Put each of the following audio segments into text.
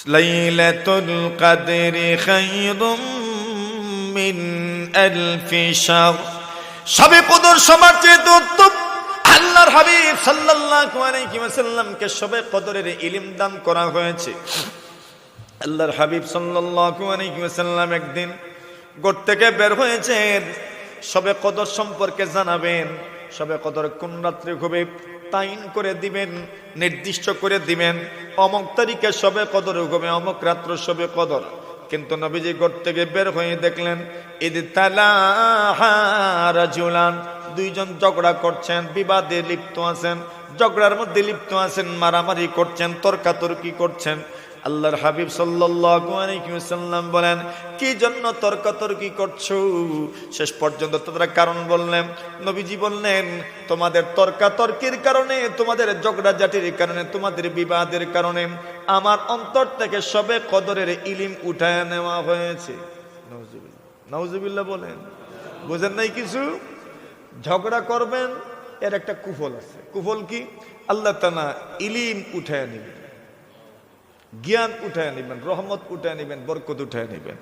লাইলাতুল কদরি খায়রুম মিন আলফি শাহর। শবে কদর সবার চেয়ে উত্তম। আল্লাহর হাবিব সাল্লাল্লাহু আলাইহি ওয়াসাল্লামকে শবে কদরের ইলম দান করা হয়েছে। আল্লাহর হাবিব সাল্লাল্লাহু আলাইহি ওয়াসাল্লাম একদিন ঘর থেকে বের হয়েছেন, শবে কদর সম্পর্কে জানাবেন। শবে কদর কোন রাত্রে হবে তাইন করে দিবেন, নির্দিষ্ট করে দিবেন। অমুক তারিখে শবে কদর হবে, অমুক রাত্র শবে কদর। কিন্তু নবীজি ঘর থেকে বের হয়ে দেখলেন ইদ তালাহা রাজুলান, দুইজন ঝগড়া করছেন, বিবাদে লিপ্ত আছেন, ঝগড়ার মধ্যে লিপ্ত আছেন, মারামারি করছেন, তর্কাতর্কি করছেন। আল্লাহর হাবিব সাল্লাল্লাহু আলাইহি ওয়াসাল্লাম বলেন, কি জন্য তর্কাতর্কি করছো? শেষ পর্যন্ত তারা কারণ বললেন। নবীজি বললেন, তোমাদের তর্কাতর্কির কারণে, তোমাদের ঝগড়াঝাটির কারণে, তোমাদের বিবাদের কারণে আমার অন্তর থেকে শবে কদরের ইলম উঠায় নেওয়া হয়েছে। নাউজুবিল্লাহ, নাউজুবিল্লাহ বলেন। বুঝেন নাই কিছু? ঝগড়া করবেন, এর একটা কুফল আছে। কুফল কি? আল্লাহ তাআলা ইলম উঠায় নেবেন, জ্ঞান উঠায় নেবেন, রহমত উঠায় নেবেন, বরকত উঠায় নেবেন।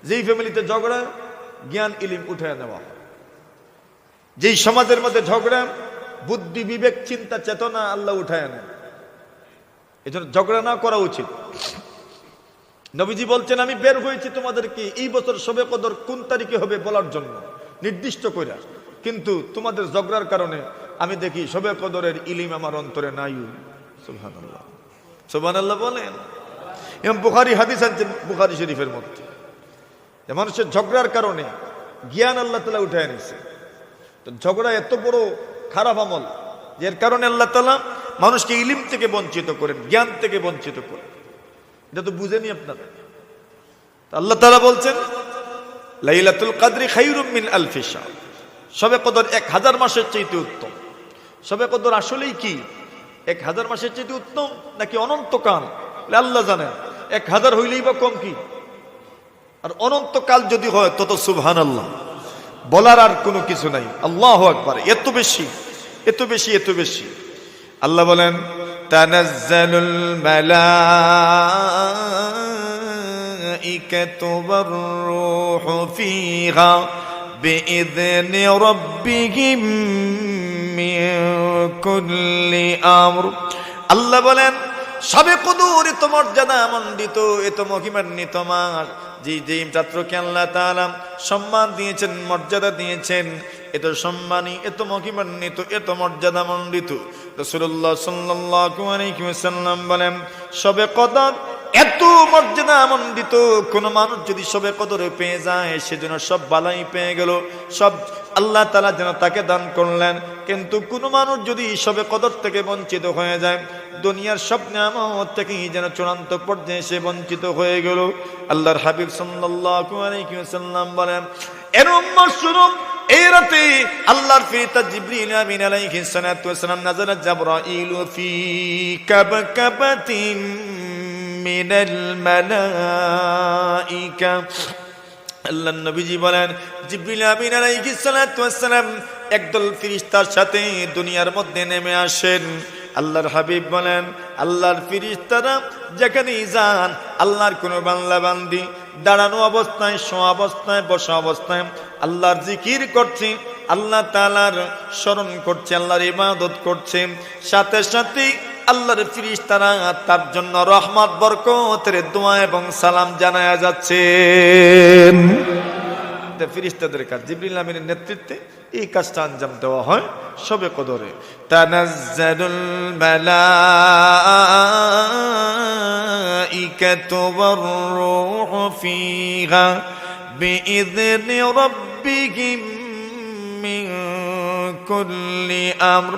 যেই ফ্যামিলিতে ঝগড়া, জ্ঞান ইলম উঠায় নেওয়া হয়। যেই সমাজের মধ্যে ঝগড়া, বুদ্ধি বিবেক চিন্তা চেতনা আল্লাহ উঠায় নেন। এই জন্য ঝগড়া না করা উচিত। নবীজি বলছেন, আমি বের হয়েছি তোমাদেরকে এই বছর শবে কদর কোন তারিখে হবে বলার জন্য, নির্দিষ্ট করে। কিন্তু তোমাদের ঝগড়ার কারণে আমি দেখি শবে কদরের ইলম আমার অন্তরে নাই। সুবহানাল্লাহ, সুবহানাল্লাহ বলেন। এবং বুখারী হাদিস আনছেন বুখারী শরীফের মধ্যে, যে মানুষের ঝগড়ার কারণে জ্ঞান আল্লাহ তাআলা উঠায় নিছে। তো ঝগড়া এত বড় খারাপ আমল, এর কারণে আল্লাহ তাআলা মানুষকে ইলম থেকে বঞ্চিত করেন, জ্ঞান থেকে বঞ্চিত করেন। এটা তো বুঝেনি আপনারা। আল্লাহ তাআলা বলছেন, লাইলাতুল কদরি খায়রুম মিন আলফি শাহর। শবে কদর 1000 মাসের চাইতে উত্তম। শবে কদর আসলেই কি 1000 মাসের চাইতে উত্তম নাকি অনন্তকাল? আল্লাহ জানেন। 1000 হইলেই বা কম কি? আর অনন্তকাল যদি হয় তত সুবহানাল্লাহ, বলার আর কোনো কিছু নাই। আল্লাহু আকবার। এত বেশি, এত বেশি, এত বেশি। আল্লাহ বলেন, তানাজ্জালুল মালাইকাতু ওয়ার রূহু ফীহা বিইذনি রাব্বিহিম মিন কুল্লি আমর। আল্লাহ বলেন, শবে কদর এত মর্যাদা মণ্ডিত, এত মহিমান্বিত মাস, যে রাত্রকে আল্লাহ তাআলা সম্মান দিয়েছেন, মর্যাদা দিয়েছেন, এত সম্মানী, এত মহিমান্বিত, এত মর্যাদা মণ্ডিত। রাসূলুল্লাহ সাল্লাল্লাহু আলাইহি ওয়াসাল্লাম বলেন, শবে কদর এত মর্যাদা মণ্ডিত, কোন মানুষ যদি শবে কদরে পেয়ে যায় সেজন্য সব বালাই পেয়ে গেল, সব আল্লাহ তাআলা যেন তাকে দান করলেন। কিন্তু কোন মানুষ যদি শবে কদর থেকে বঞ্চিত হয়ে যায়, দুনিয়ার সব নিয়ামত থেকে যেন চূড়ান্ত পর্যায়ে সে বঞ্চিত হয়ে গেল। আল্লাহর হাবিব সাল্লাল্লাহু আলাইহি ওয়াসাল্লাম বলেন, এর উম্মত শুনো, এই রাতে আল্লাহর ফেরেশতা জিবরিল আমিন আলাইহিস সালাতু ওয়াস সালাম নাযালা জাবরাইলু ফি কাবকাবাতিন মিনাল মালাইকা। আল্লাহর নবীজি বলেন, জিবরিল আমিন আলাইহিস সালাতু ওয়াস সালাম একদল ফেরেশতার সাথে দুনিয়ার মধ্যে নেমে আসেন। আল্লাহর হাবিব বলেন, আল্লাহর ফেরেশতারা যেখানেই যান, আল্লাহর কোনো বান্দা বান্দি দাঁড়ানো অবস্থায়, শোয়া অবস্থায়, বসা অবস্থায় আল্লাহর জিকির করছে, আল্লাহ তাআলার স্মরণ করছে, আল্লাহর ইবাদত করছে, সাথে সাথে আল্লাহর ফেরেশতারা তার জন্য রহমত বরকতের দোয়া এবং সালাম জানায়া যাচ্ছেন। ফেরেশতাদের কাজ, জিবরিল আমিনের নেতৃত্বে এই কাজটা আঞ্জাম দেওয়া হয় শবে কদরে। তানাজ্জালুল মালাইকাতু ওয়ার রূহু ফীহা বিইذনি রাব্বিহিম মিন কুল্লি আমর।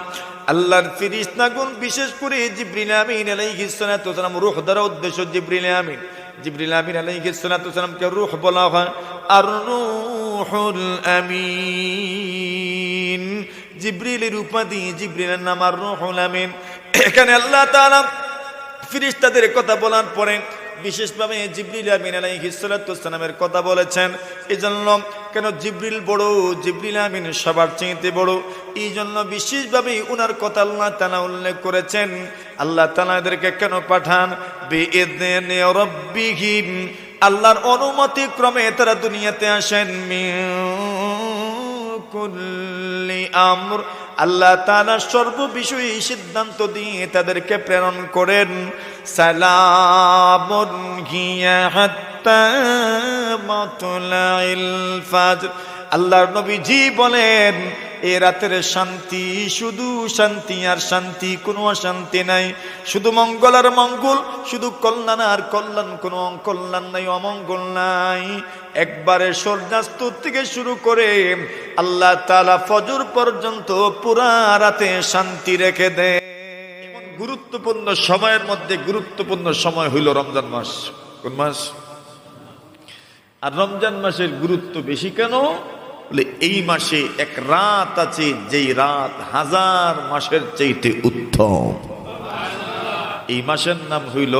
আল্লাহর ফেরেশতাগণ, বিশেষ করে জিবরিল আমিন আলাইহিস সালাতু ওয়াস সালাম, রূহ দ্বারা উদ্দেশ্য জিবরিল আমিন। জিবরিল আমিন আলাইহিস সালাতু ওয়াস সালামকে রূহ বলা হয়, আর রূহুল আমিন। জিবরিলের উপাধি, জিবরিলের নাম আর রূহুল আমিন। এখানে আল্লাহ তাআলা ফেরেশতাদের কথা বলার পরে বিশেষভাবে জিবরিল আমিন আলাইহিস সালাতু ওয়াস সালামের কথা বলেছেন। এজন্য কেন জিবরিল বড়, জিবরিল আমিন সবার চাইতে বড়। এই জন্য বিশেষভাবে উনার কথা আল্লাহ তাআলা উল্লেখ করেছেন। আল্লাহ তাআলা এদেরকে কেন পাঠান? বিইذনি রাব্বিহিম, আল্লাহর অনুমতি ক্রমে তারা দুনিয়াতে আসেন। মিন কুল্লি আমর, আল্লাহ তাআলা সর্ব বিষয়ে সিদ্ধান্ত দিয়ে তাদেরকে প্রেরণ করেন। সালামুন হিয়া হাত্তা মাতলাইল ফাজর, আল্লাহর নবীজি বলেন এ রাতের শান্তি শুধু শান্তি আর শান্তি, কোনো অশান্তি নাই। শুধু মঙ্গল আর মঙ্গল, শুধু কল্যাণ আর কল্যাণ, কোনো অকল্যাণ নাই, অমঙ্গল নাই। একবারে সূর্যাস্ত থেকে শুরু করে আল্লাহ তাআলা ফজর পর্যন্ত পুরা রাতে শান্তি রেখে দেয়। এমন গুরুত্বপূর্ণ সময়ের মধ্যে গুরুত্বপূর্ণ সময় হইল রমজান মাস। কোন মাস? আর রমজান মাসের গুরুত্ব বেশি কেন? বলে এই মাসে এক রাত আছে যেই রাত হাজার মাসের চাইতে উত্তম। এই মাসের নাম হইল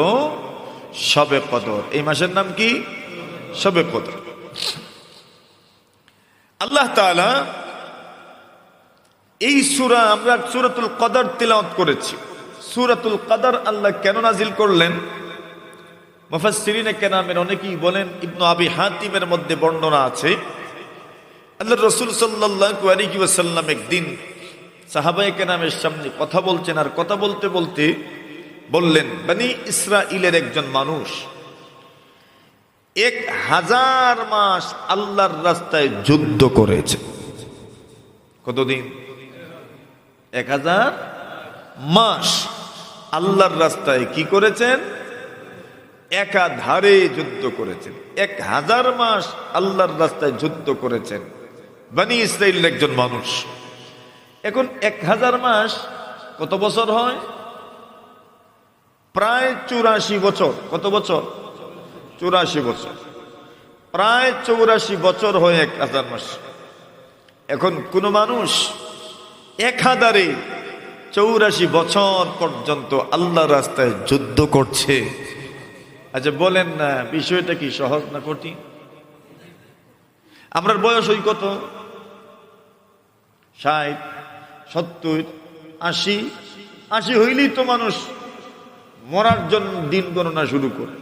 শবে কদর। এই মাসের নাম কি? শবে কদর। আল্লাহ তাআলা এই সূরা, আমরা সূরাতুল কদর তিলাওয়াত করেছি। সূরাতুল কদর আল্লাহ কেন নাজিল করলেন? মুফাসসিরিনে কেরামের অনেকেই বলেন, ইবনে আবি হাতিমের মধ্যে বর্ণনা আছে, আল্লাহর রাসূল সাল্লাল্লাহু আলাইহি ওয়াসাল্লাম একদিন সাহাবায়ে কেরামের সামনে কথা বলছেন, আর কথা বলতে বলতে বললেন, বনি ইসরাইলের একজন মানুষ 1000 মাস আল্লাহর রাস্তায় যুদ্ধ করেছে। কতদিন? 1000 মাস আল্লাহর রাস্তায় কি করেছেন? একাধারে যুদ্ধ করেছেন। 1000 মাস আল্লাহর রাস্তায় যুদ্ধ করেছেন বনি ইসরাইলের একজন মানুষ। এখন 1000 মাস কত বছর হয়? প্রায় 84 বছর। কত বছর? 84 বছর। প্রায় 84 বছর হয় 1000 মাস। এখন কোন মানুষ একাধারে 84 বছর পর্যন্ত আল্লাহর রাস্তায় যুদ্ধ করছে। আচ্ছা বলেন না, বিষয়টা কি সহজ না কঠিন? আমরা বয়স হই কত? 60, 70, 80। 80 হইলেই তো মানুষ মরার জন্য দিন গণনা শুরু করে।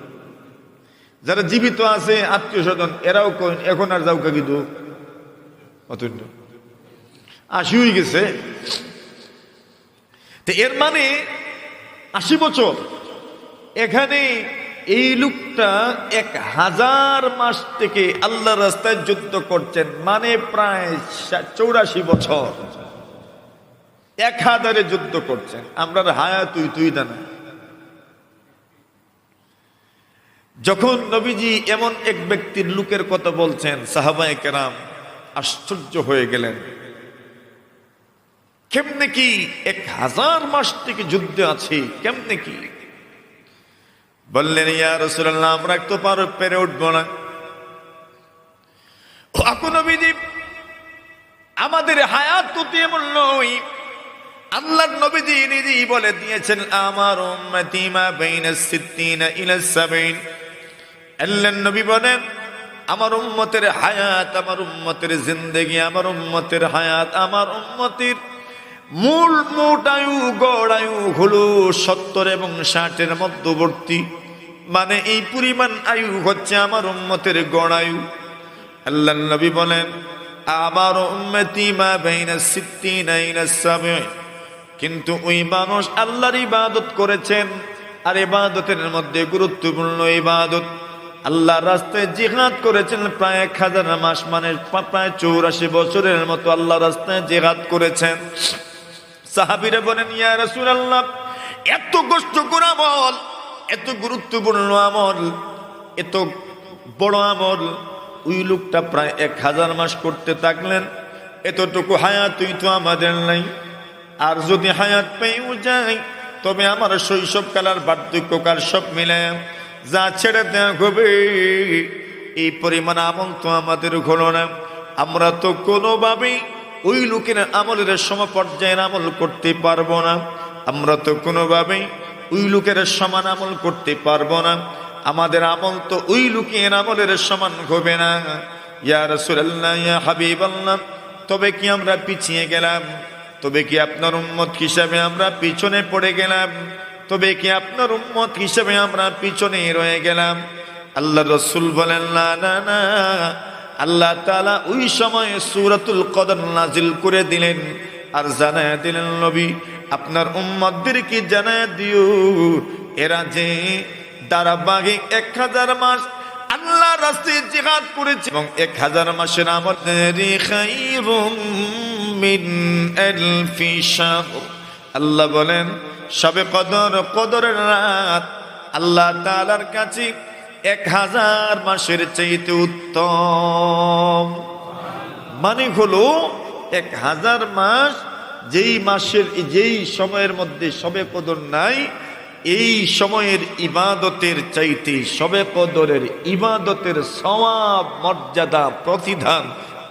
যারা জীবিত আছে আত্মীয় স্বজন এরাও কইন এখন আর যাও কাকি দু অতন্য 80 হয়ে গেছে। তো এর মানে 80 বছর। এখানে এই লোকটা 1000 মাস থেকে আল্লাহর রাস্তায় যুদ্ধ করছেন, মানে প্রায় 84 বছর একাধারে যুদ্ধ করছেন। আমরা হায়াত তুই দানা। যখন নবীজি এমন এক ব্যক্তির লোকের কথা বলছেন, সাহাবায়ে কেরাম আশ্চর্য হয়ে গেলেন। কেমনে কি 1000 মাস থেকে যুদ্ধে আছে? কেমনে কি? বললেন, ইয়া রাসূলুল্লাহ, আমরা তো পেরে উঠবো না। নবীজি, আমাদের হায়াত তো এমন নয়। আল্লাহর নবীজি নিজেই বলে দিয়েছেন, আমার উম্মতি মা বাইনা 60 ইলা 70। আল্লাহর নবী বলেন, আমার উম্মতের হায়াত, আমার উম্মতের জিন্দেগি, আমার উম্মতের হায়াত, আমার উম্মতের মোট আয়ু, গড় আয়ু হলো 70 এবং 60-এর মধ্যবর্তী। মানে এই পরিমাণ আয়ু হচ্ছে আমার উম্মতের গড় আয়ু। আল্লাহর নবী বলেন, আমার উম্মতি মা বাইনা 60 ইলা 70। কিন্তু ওই মানুষ আল্লাহর ইবাদত করেছেন, আর ইবাদতের মধ্যে গুরুত্বপূর্ণ ইবাদত আল্লাহর রাস্তায় জিহাদ করেছেন প্রায় 1000 মাস, মানে প্রায় 84 বছরের মতো আল্লাহর রাস্তায় জিহাদ করেছেন। সাহাবীরা বলেন, ইয়া রাসূলুল্লাহ, এত কষ্টকর আমল, এত গুরুত্বপূর্ণ আমল, এত বড় আমল ওই লোকটা প্রায় 1000 মাস করতে থাকলেন। এতটুকু হায়াতই তো আমাদের নাই। আর যদি হায়াত পেয়েও যায়, তবে আমার শৈশবকাল আর বার্ধক্যকাল সব মিলে যা ছেড়ে দেওয়া হবে, এই পরিমাণ আমল তো আমাদের হলো না। আমরা তো কোনোভাবেই ওই লোকের আমলের সমপর্যায়ের আমল করতে পারবো না। আমরা তো কোনোভাবেই ওই লোকের সমান আমল করতে পারবো না। আমাদের আমল তো ওই লোকের আমলের সমান হবে না। ইয়া রাসূলুল্লাহ, ইয়া হাবিবাল্লাহ, তবে কি আমরা পিছিয়ে গেলাম? তবে কি আপনার উম্মত হিসাবে আমরা পিছনে পড়ে গেলাম? তবে কি আপনার উম্মত হিসাবে আমরা পিছনে রয়ে গেলাম? আল্লাহ রাসূল বলেন, না না না। আল্লাহ তাআলা ওই সময় সূরাতুল কদর নাজিল করে দিলেন আর জানায়া দিলেন, নবী আপনার উম্মতদেরকে জানায়া দিও, এরা যে ধারাবাহিক 1000 মাস আল্লাহর রাস্তায় জিহাদ করেছে এবং 1000 মাসের আমল খায়রুম মিন আলফি শাহর। আল্লাহ বলেন শবে কদর, কদরের রাত আল্লাহ তাআলার কাছে 1000 মাসের চাইতে উত্তম। মানে হলো 1000 মাস, যেই মাসের যেই সময়ের মধ্যে শবে কদর নাই, এই সময়ের ইবাদতের চাইতে শবে কদরের ইবাদতের সওয়াব, মর্যাদা, প্রতিদান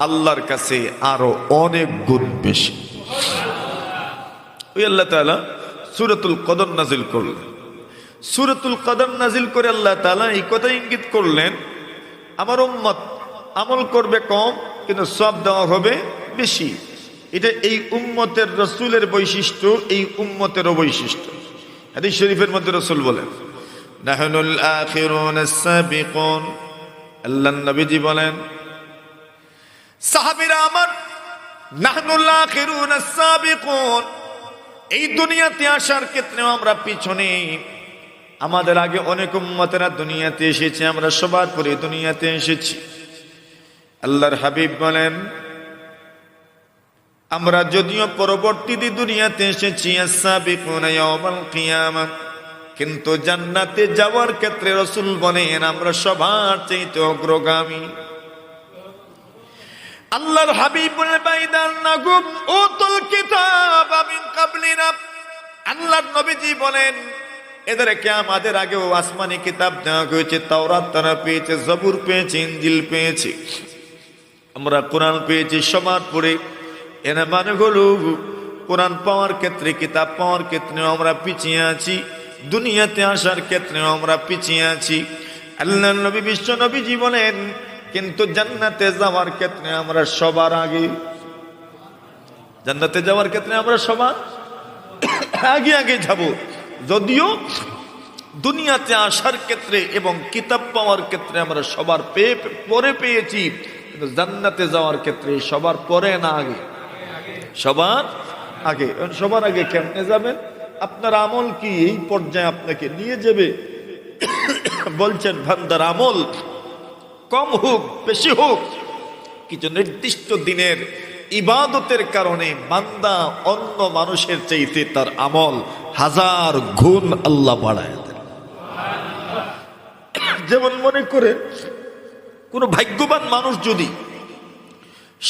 আল্লাহর কাছে আরো অনেক গুণ বেশি। ওই আল্লাহ তাআলা সূরাতুল কদর নাজিল করলেন। সূরাতুল কদর নাজিল করে আল্লাহ তাআলা এই কথা ইঙ্গিত করলেন, আমার উম্মত আমল করবে কম কিন্তু সওয়াব দেওয়া হবে বেশি। এটা এই উম্মতের রাসূলের বৈশিষ্ট্য, এই উম্মতেরও বৈশিষ্ট্য। হাদিস শরীফের মধ্যে রাসূল বলেন, নাহনুল আখিরুন আস-সাবিকুন। আল্লাহর নবীজি বলেন, সাহাবীরা আমার, নাহনুল আখিরুন আস-সাবিকুন, এই দুনিয়াতে আসার ক্ষেত্রে আমরা পিছনে। আমাদের আগে অনেক উম্মতেরা দুনিয়াতে এসেছে, আমরা সবার পরে দুনিয়াতে এসেছি। আল্লাহর হাবিব বলেন, আমরা যদিও পরবর্তীতে দুনিয়াতে এসেছি আস-সাবিকুনা ইয়াওমাল কিয়ামা, কিন্তু জান্নাতে যাওয়ার ক্ষেত্রে রাসূল বলেন আমরা সবার চাইতে অগ্রগামী। আল্লাহর হাবিব বলেন, বাইদান নাগুম উতুল কিতাব মিন ক্বাবলিনা। আল্লাহর নবীজি বলেন, এদেরকে আমাদের আগেও আসমানি কিতাব দেওয়া হয়েছে, তাওরাত তারা পেয়েছে, জবুর পেয়েছে, ইনজিল পেয়েছে, আমরা কোরআন পেয়েছি সবার পরে। এর মানে হলো কোরআন পাওয়ার ক্ষেত্রে, কিতাব পাওয়ার ক্ষেত্রে আমরা পিছিয়ে আছি, দুনিয়াতে আসার ক্ষেত্রে আমরা পিছিয়ে আছি। আল্লাহর নবী বিশ্ব নবীজি বলেন, কিন্তু জান্নাতে যাওয়ার ক্ষেত্রে আমরা সবার আগে। জান্নাতে যাওয়ার ক্ষেত্রে আমরা সবার আগে আগে যাব। যদিও দুনিয়াতে আসার ক্ষেত্রে এবং কিতাব পাওয়ার ক্ষেত্রে আমরা সবার পরে পেয়েছি, কিন্তু জান্নাতে যাওয়ার ক্ষেত্রে সবার পরে না আগে, সবার আগে। সবার আগে কেমনে যাবেন? আপনার আমল কি এই পর্যায়ে আপনাকে নিয়ে যাবে? বলছেন বান্দার আমল কম হোক বেশি হোক, কিছু নির্দিষ্ট দিনের ইবাদতের কারণে বান্দা অন্য মানুষের চাইতে তার আমল 1000 গুণ আল্লাহ বাড়ায় দেন। যেমন মনে করে কোন ভাগ্যবান মানুষ যদি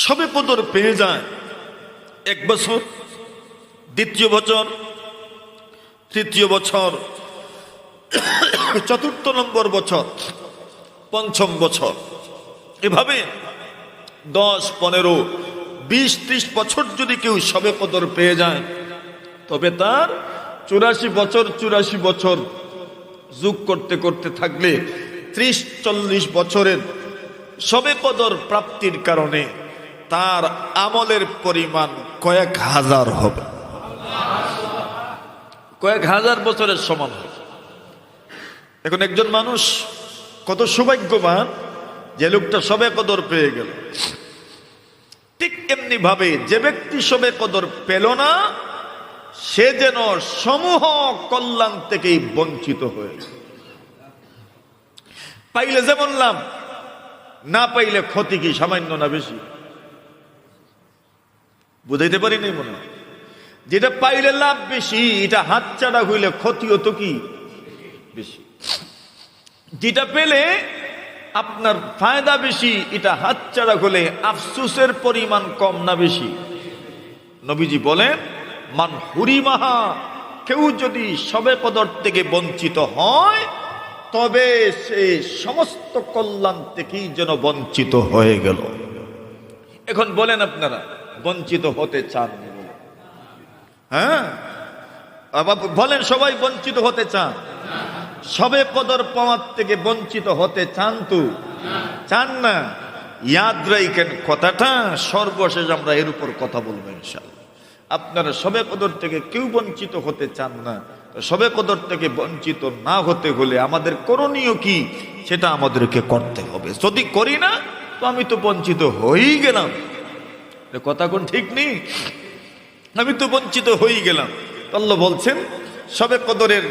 শবে কদর পেয়ে যায় 1 বছর, 2য় বছর, 3য় বছর, 4র্থ নম্বর বছর, 5ম বছর, এভাবে 10, 15, 20, 30 বছর যদি কেউ শবে কদর পেয়ে যায়, তবে তার 84 বছর 84 বছর যোগ করতে করতে থাকলে 30-40 বছরের শবে কদর প্রাপ্তির কারণে তার আমলের পরিমাণ কয়েক হাজার হবে, কয়েক হাজার বছরের সমান হবে। এখন একজন মানুষ কত সৌভাগ্যবান যে লোকটা শবে কদর পেয়ে গেল। ঠিক এমনি ভাবে যে ব্যক্তি শবে কদর পেল না, সে যেন সমূহ কল্যাণ থেকেই বঞ্চিত হয়ে। পাইলে যেমন লাভ, না পাইলে ক্ষতি কি সামান্য না বেশি? বুঝাইতে পারি নাই মনে হয়। যেটা পাইলে লাভ বেশি, এটা হাতছাড়া হইলে ক্ষতিও তো কি বেশি। যেটা পেলে আপনার ফায়দা বেশি, এটা হাতছাড়া হলে আফসোসের পরিমাণ কম না বেশি? নবীজি বলেন, মান হুরিমাহা, কেউ যদি শবে কদর থেকে বঞ্চিত হয় তবে সে সমস্ত কল্যাণ থেকেই যেন বঞ্চিত হয়ে গেল। এখন বলেন আপনারা বঞ্চিত হতে চান? হ্যাঁ বলেন, সবাই বঞ্চিত হতে চান? শবে কদর পাওয়ার থেকে বঞ্চিত হতে চান তো? চান না? ইয়াদ রাখেন কথাটা, সর্বশেষ আমরা এর উপর কথা বলবো ইনশাআল্লাহ। আপনারা শবে কদর থেকে কেউ বঞ্চিত হতে চান না, শবে কদর থেকে বঞ্চিত না হতে হলে আমাদের করণীয় কি সেটা আমাদেরকে করতে হবে। যদি করি না তো আমি তো বঞ্চিত হয়েই গেলাম। কথা কোন ঠিক নেই, আমি তো বঞ্চিত হয়েই গেলাম। আল্লাহ বলছেন শবে কদরের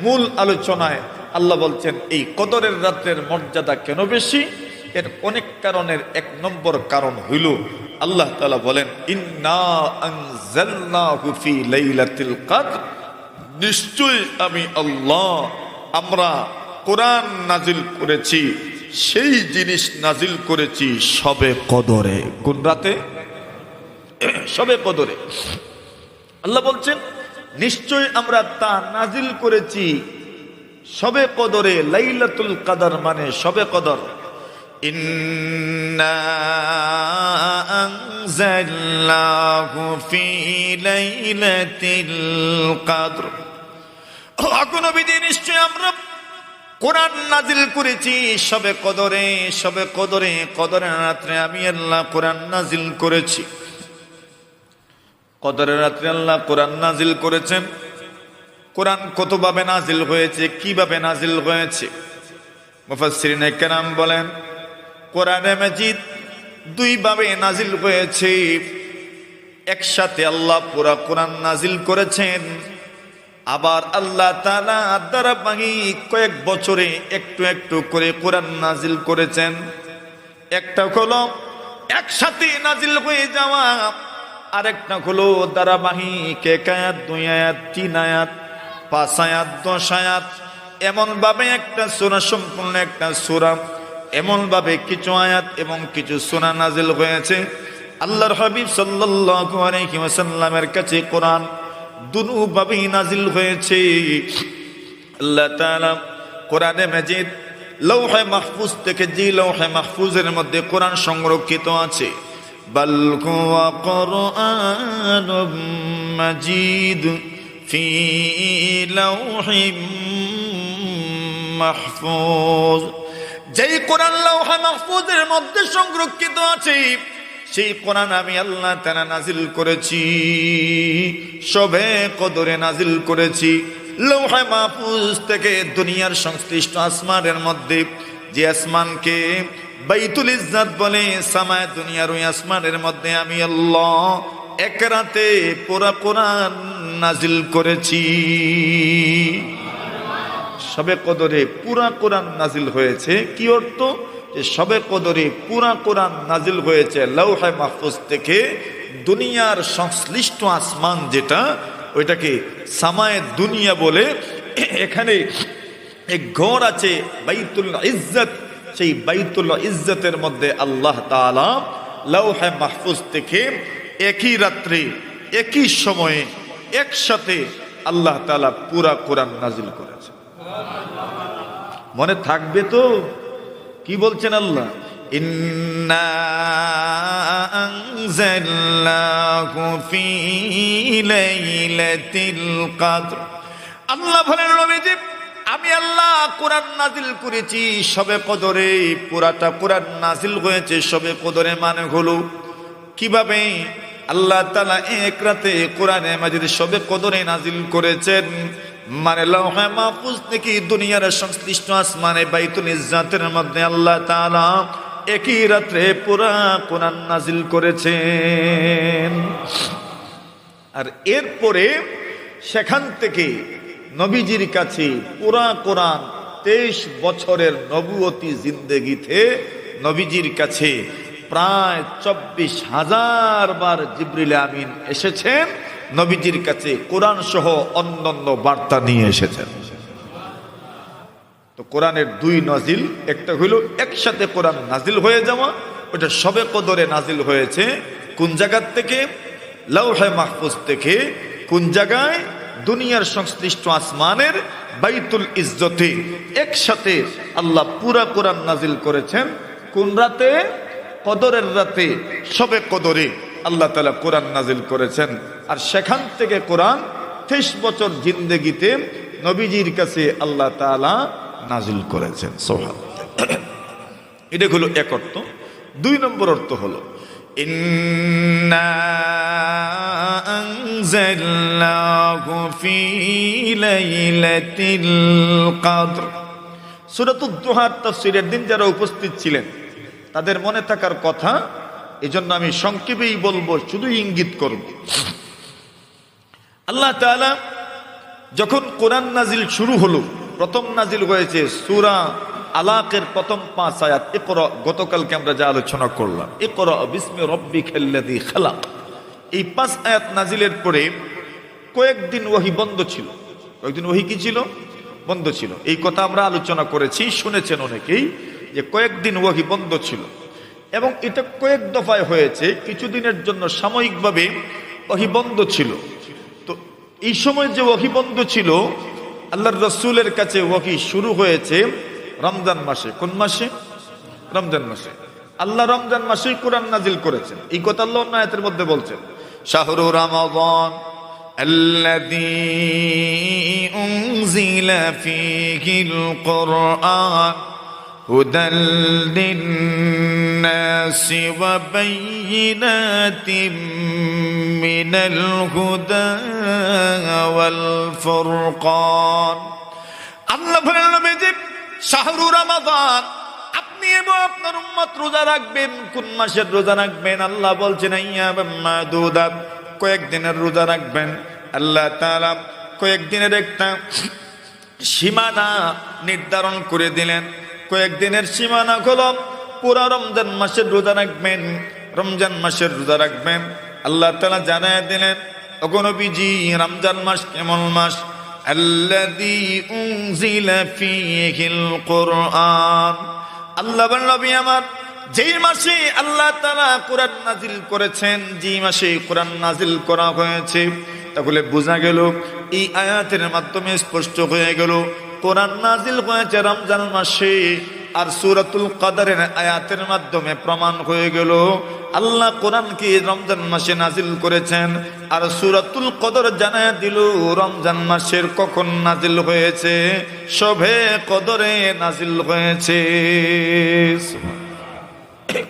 মূল আলোচনায় আল্লাহ বলছেন এই কদরের রাতের মর্যাদা কেন বেশি, এর অনেক কারণের এক নম্বর কারণ হইল আল্লাহ তাআলা বলেন ইন্না আনজালনাহু ফি লাইলাতুল কদর, নিশ্চয় আমি আল্লাহ আমরা কোরআন নাজিল করেছি, সেই জিনিস নাজিল করেছি শবে কদরে। কোন রাতে? শবে কদরে। আল্লাহ বলছেন নিশ্চয় আমরা তা নাজিল করেছি শবে কদরে। লাইলাতুল কদর মানে শবে কদর। ইন্না আনজালনাহু ফি লাইলাতিল কদর, নবীজি নিশ্চয় আমরা কোরআন নাজিল করেছি শবে কদরে। শবে কদরে, কদরের রাত্রে আমি আল্লাহ কোরআন নাজিল করেছি। কদরের রাত্রে আল্লাহ কোরআন নাজিল করেছেন। কোরআন কতভাবে নাজিল হয়েছে, কিভাবে নাজিল হয়েছে? মুফাসসিরিনে কেরাম বলেন কোরআনে মাজিদ দুই ভাবে নাজিল হয়েছে। একসাথে আল্লাহ পুরা কোরআন নাজিল করেছেন, আবার আল্লাহ তাআলা ধারাবাহিক কয়েক বছরে একটু একটু করে কোরআন নাজিল করেছেন। একটা হলো একসাথে নাজিল হয়ে যাওয়া, আরেকটা হলো ধারাবাহিক 1 আয়াত 2 আয়াত 3 আয়াত 5 আয়াত 10 আয়াত, এমন ভাবে একটা সূরা সম্পূর্ণ একটা সূরা, এমন ভাবে কিছু আয়াত এবং কিছু সূরা নাজিল হয়েছে। আল্লাহর হাবিব সাল্লাল্লাহু আলাইহি ওয়াসাল্লামের কাছে কোরআন দুভাবে নাজিল হয়েছে। আল্লাহ তাআলা কোরআনে মাজিদ লৌহে মাহফুজ থেকে, যে লৌহে মাহফুজের মধ্যে কোরআন সংরক্ষিত আছে, বাল হুয়া কুরআনুম মাজিদ ফি লাউহিম মাহফুজ, যেই কোরআন লৌহে মাহফুজের মধ্যে সংরক্ষিত আছে সেই কোরআন আমি আল্লাহ তাআলা নাজিল করেছি, শবে কদরে নাজিল করেছি। লৌহে মাহফুজ থেকে দুনিয়ার সংশ্লিষ্ট আসমানের মধ্যে, যে আসমানকে বাইতুল ইজ্জত বলে, সামায়ে দুনিয়ার ওই আসমানের মধ্যে আমি আল্লাহ এক রাতে পুরা কোরআন নাজিল করেছি। শবে কদরে পুরা কোরআন নাজিল হয়েছে। কি অর্থ? যে শবে কদরে পুরা কোরআন নাজিল হয়েছে লৌহে মাহফুজ থেকে দুনিয়ার সংশ্লিষ্ট আসমান যেটা, ওইটাকে সামায়ে দুনিয়া বলে। এখানে এক ঘর আছে বাইতুল ইজ্জত, সেই বাইতুল ইজ্জতের মধ্যে আল্লাহ তাআলা লৌহে মাহফুজ থেকে একই রাত্রে একই সময়ে একসাথে আল্লাহ তাআলা পুরা কোরআন নাজিল করেছে। মনে থাকবে তো? কি বলছেন আল্লাহ? ইন্না আনজালনাহু ফি লাইলাতিল কদর, আল্লাহ বলেন নবীজি আমি আল্লাহ কোরআন নাজিল করেছি শবে কদরে। পুরাটা কোরআন নাজিল হয়েছে শবে কদরে। মানে হলো কিভাবে? আল্লাহ তাআলা এক রাতে কোরআনে মাজিদ শবে কদরে নাজিল করেছেন। মানে লৌহে মাহফুজ থেকে দুনিয়ার সংশ্লিষ্ট আসমানে বাইতুল ইজ্জতের মধ্যে আল্লাহ তাআলা একই রাত্রে পুরা কোরআন নাজিল করেছেন। আর এরপরে সেখান থেকে নবীজির কাছে পুরা কোরআন 23 বছরের নবুয়তি জিন্দেগিতে নবীজির কাছে প্রায় 24,000 বার জিবরিল আমিন এসেছেন, নবীজির কাছে কোরআন সহ অন্যান্য বার্তা নিয়ে এসেছেন। তো কোরআনের দুই নাজিল, একটা হইল একসাথে কোরআন নাজিল হয়ে যাওয়া, ওটা শবে কদরে নাজিল হয়েছে। কোন জায়গার থেকে? লৌহে মাহফুজ থেকে। কোন জায়গায়? দুনিয়ার সংশ্লিষ্ট আসমানের বাইতুল ইজ্জতে একসাথে আল্লাহ পুরা কোরআন নাজিল করেছেন। কোন রাতে? কদরের রাতে, শবে কদরে আল্লাহ তাআলা কোরআন নাজিল করেছেন। আর সেখান থেকে কোরআন 23 বছর জিন্দেগিতে নবীজির কাছে আল্লাহ তাআলা নাজিল করেছেন। সুবহানাল্লাহ। এটা হলো এক অর্থ। দুই নম্বর অর্থ হলো ইন্না আনজালনাহু ফি লাইলাতিল কদর। সূরাতুদ দুহার তাফসীরের দিন যারা উপস্থিত ছিলেন তাদের মনে থাকার কথা, এজন্য আমি সংক্ষেপেই বলবো, শুধু ইঙ্গিত করব। আল্লাহ তাআলা যখন কোরআন নাজিল শুরু হলো, প্রথম নাজিল হয়েছে সূরা আলাকের প্রথম 5 আয়াত, ইকরা। গতকালকে আমরা যা আলোচনা করলাম, ইকরা বিসমি রাব্বিকাল্লাযী খালাক। এই 5 আয়াত নাজিলের পরে কয়েকদিন ওহী বন্ধ ছিল। কয়েকদিন ওহী কি ছিল? বন্ধ ছিল। এই কথা আমরা আলোচনা করেছি, শুনেছেন অনেকেই, যে কয়েকদিন ওহী বন্ধ ছিল এবং এটা কয়েক দফায় হয়েছে। কিছুদিনের জন্য সাময়িকভাবে ওহী বন্ধ ছিল। তো এই সময় যে ওহী বন্ধ ছিল, আল্লাহর রাসূলের কাছে ওহী শুরু হয়েছে রমজান মাসে। কোন মাসে? রমজান মাসে। আল্লাহ রমজান মাসেই কোরআন নাজিল করেছেন। এই কথা আল্লাহ অন্য আয়াতের মধ্যে বলছেন, শাহরু রমাদান আল্লাযী উনজিলা ফীহিল কুরআন হুদাল লিন-নাসি ওয়া বায়্যিনাতিম মিনাল হুদা ওয়াল ফুরকান। আল্লাহ বলেন, নবীজি, শাহরু রমাদান, আপনি এবং আপনার উম্মত রোজা রাখবেন। কোন মাসের রোজা রাখবেন? আল্লাহ বলছেন আইয়াম মাদুদাত, কয়েকদিনের রোজা রাখবেন। আল্লাহ তাআলা কয়েকদিনের একটা সীমানা নির্ধারণ করে দিলেন। কয়েকদিনের সীমানা হলো পুরা রমজান মাসের রোজা রাখবেন। রমজান মাসের রোজা রাখবেন। আল্লাহ তাআলা জানায় দিলেন, ওগো নবীজি, রমজান মাস কেমন মাস? আল্লাযী উনজিলা ফীহিল কুরআন। আল্লাহ বলেন, নবী আমার, যেই মাসে আল্লাহ তাআলা কোরআন নাজিল করেছেন, যেই মাসে কোরআন নাজিল করা হয়েছে, তাহলে বোঝা গেল, এই আয়াতের মাধ্যমে স্পষ্ট হয়ে গেল কোরআন নাজিল হয়েছে রমজান মাসে। আর সূরাতুল কদরের আয়াতের মাধ্যমে প্রমাণ হয়ে গেল আল্লাহ কোরআনকে রমজান মাসে নাজিল করেছেন। আর সূরাতুল কদর জানায় দিল রমজান মাসের কখন নাজিল হয়েছে, শবে কদরে নাজিল হয়েছে।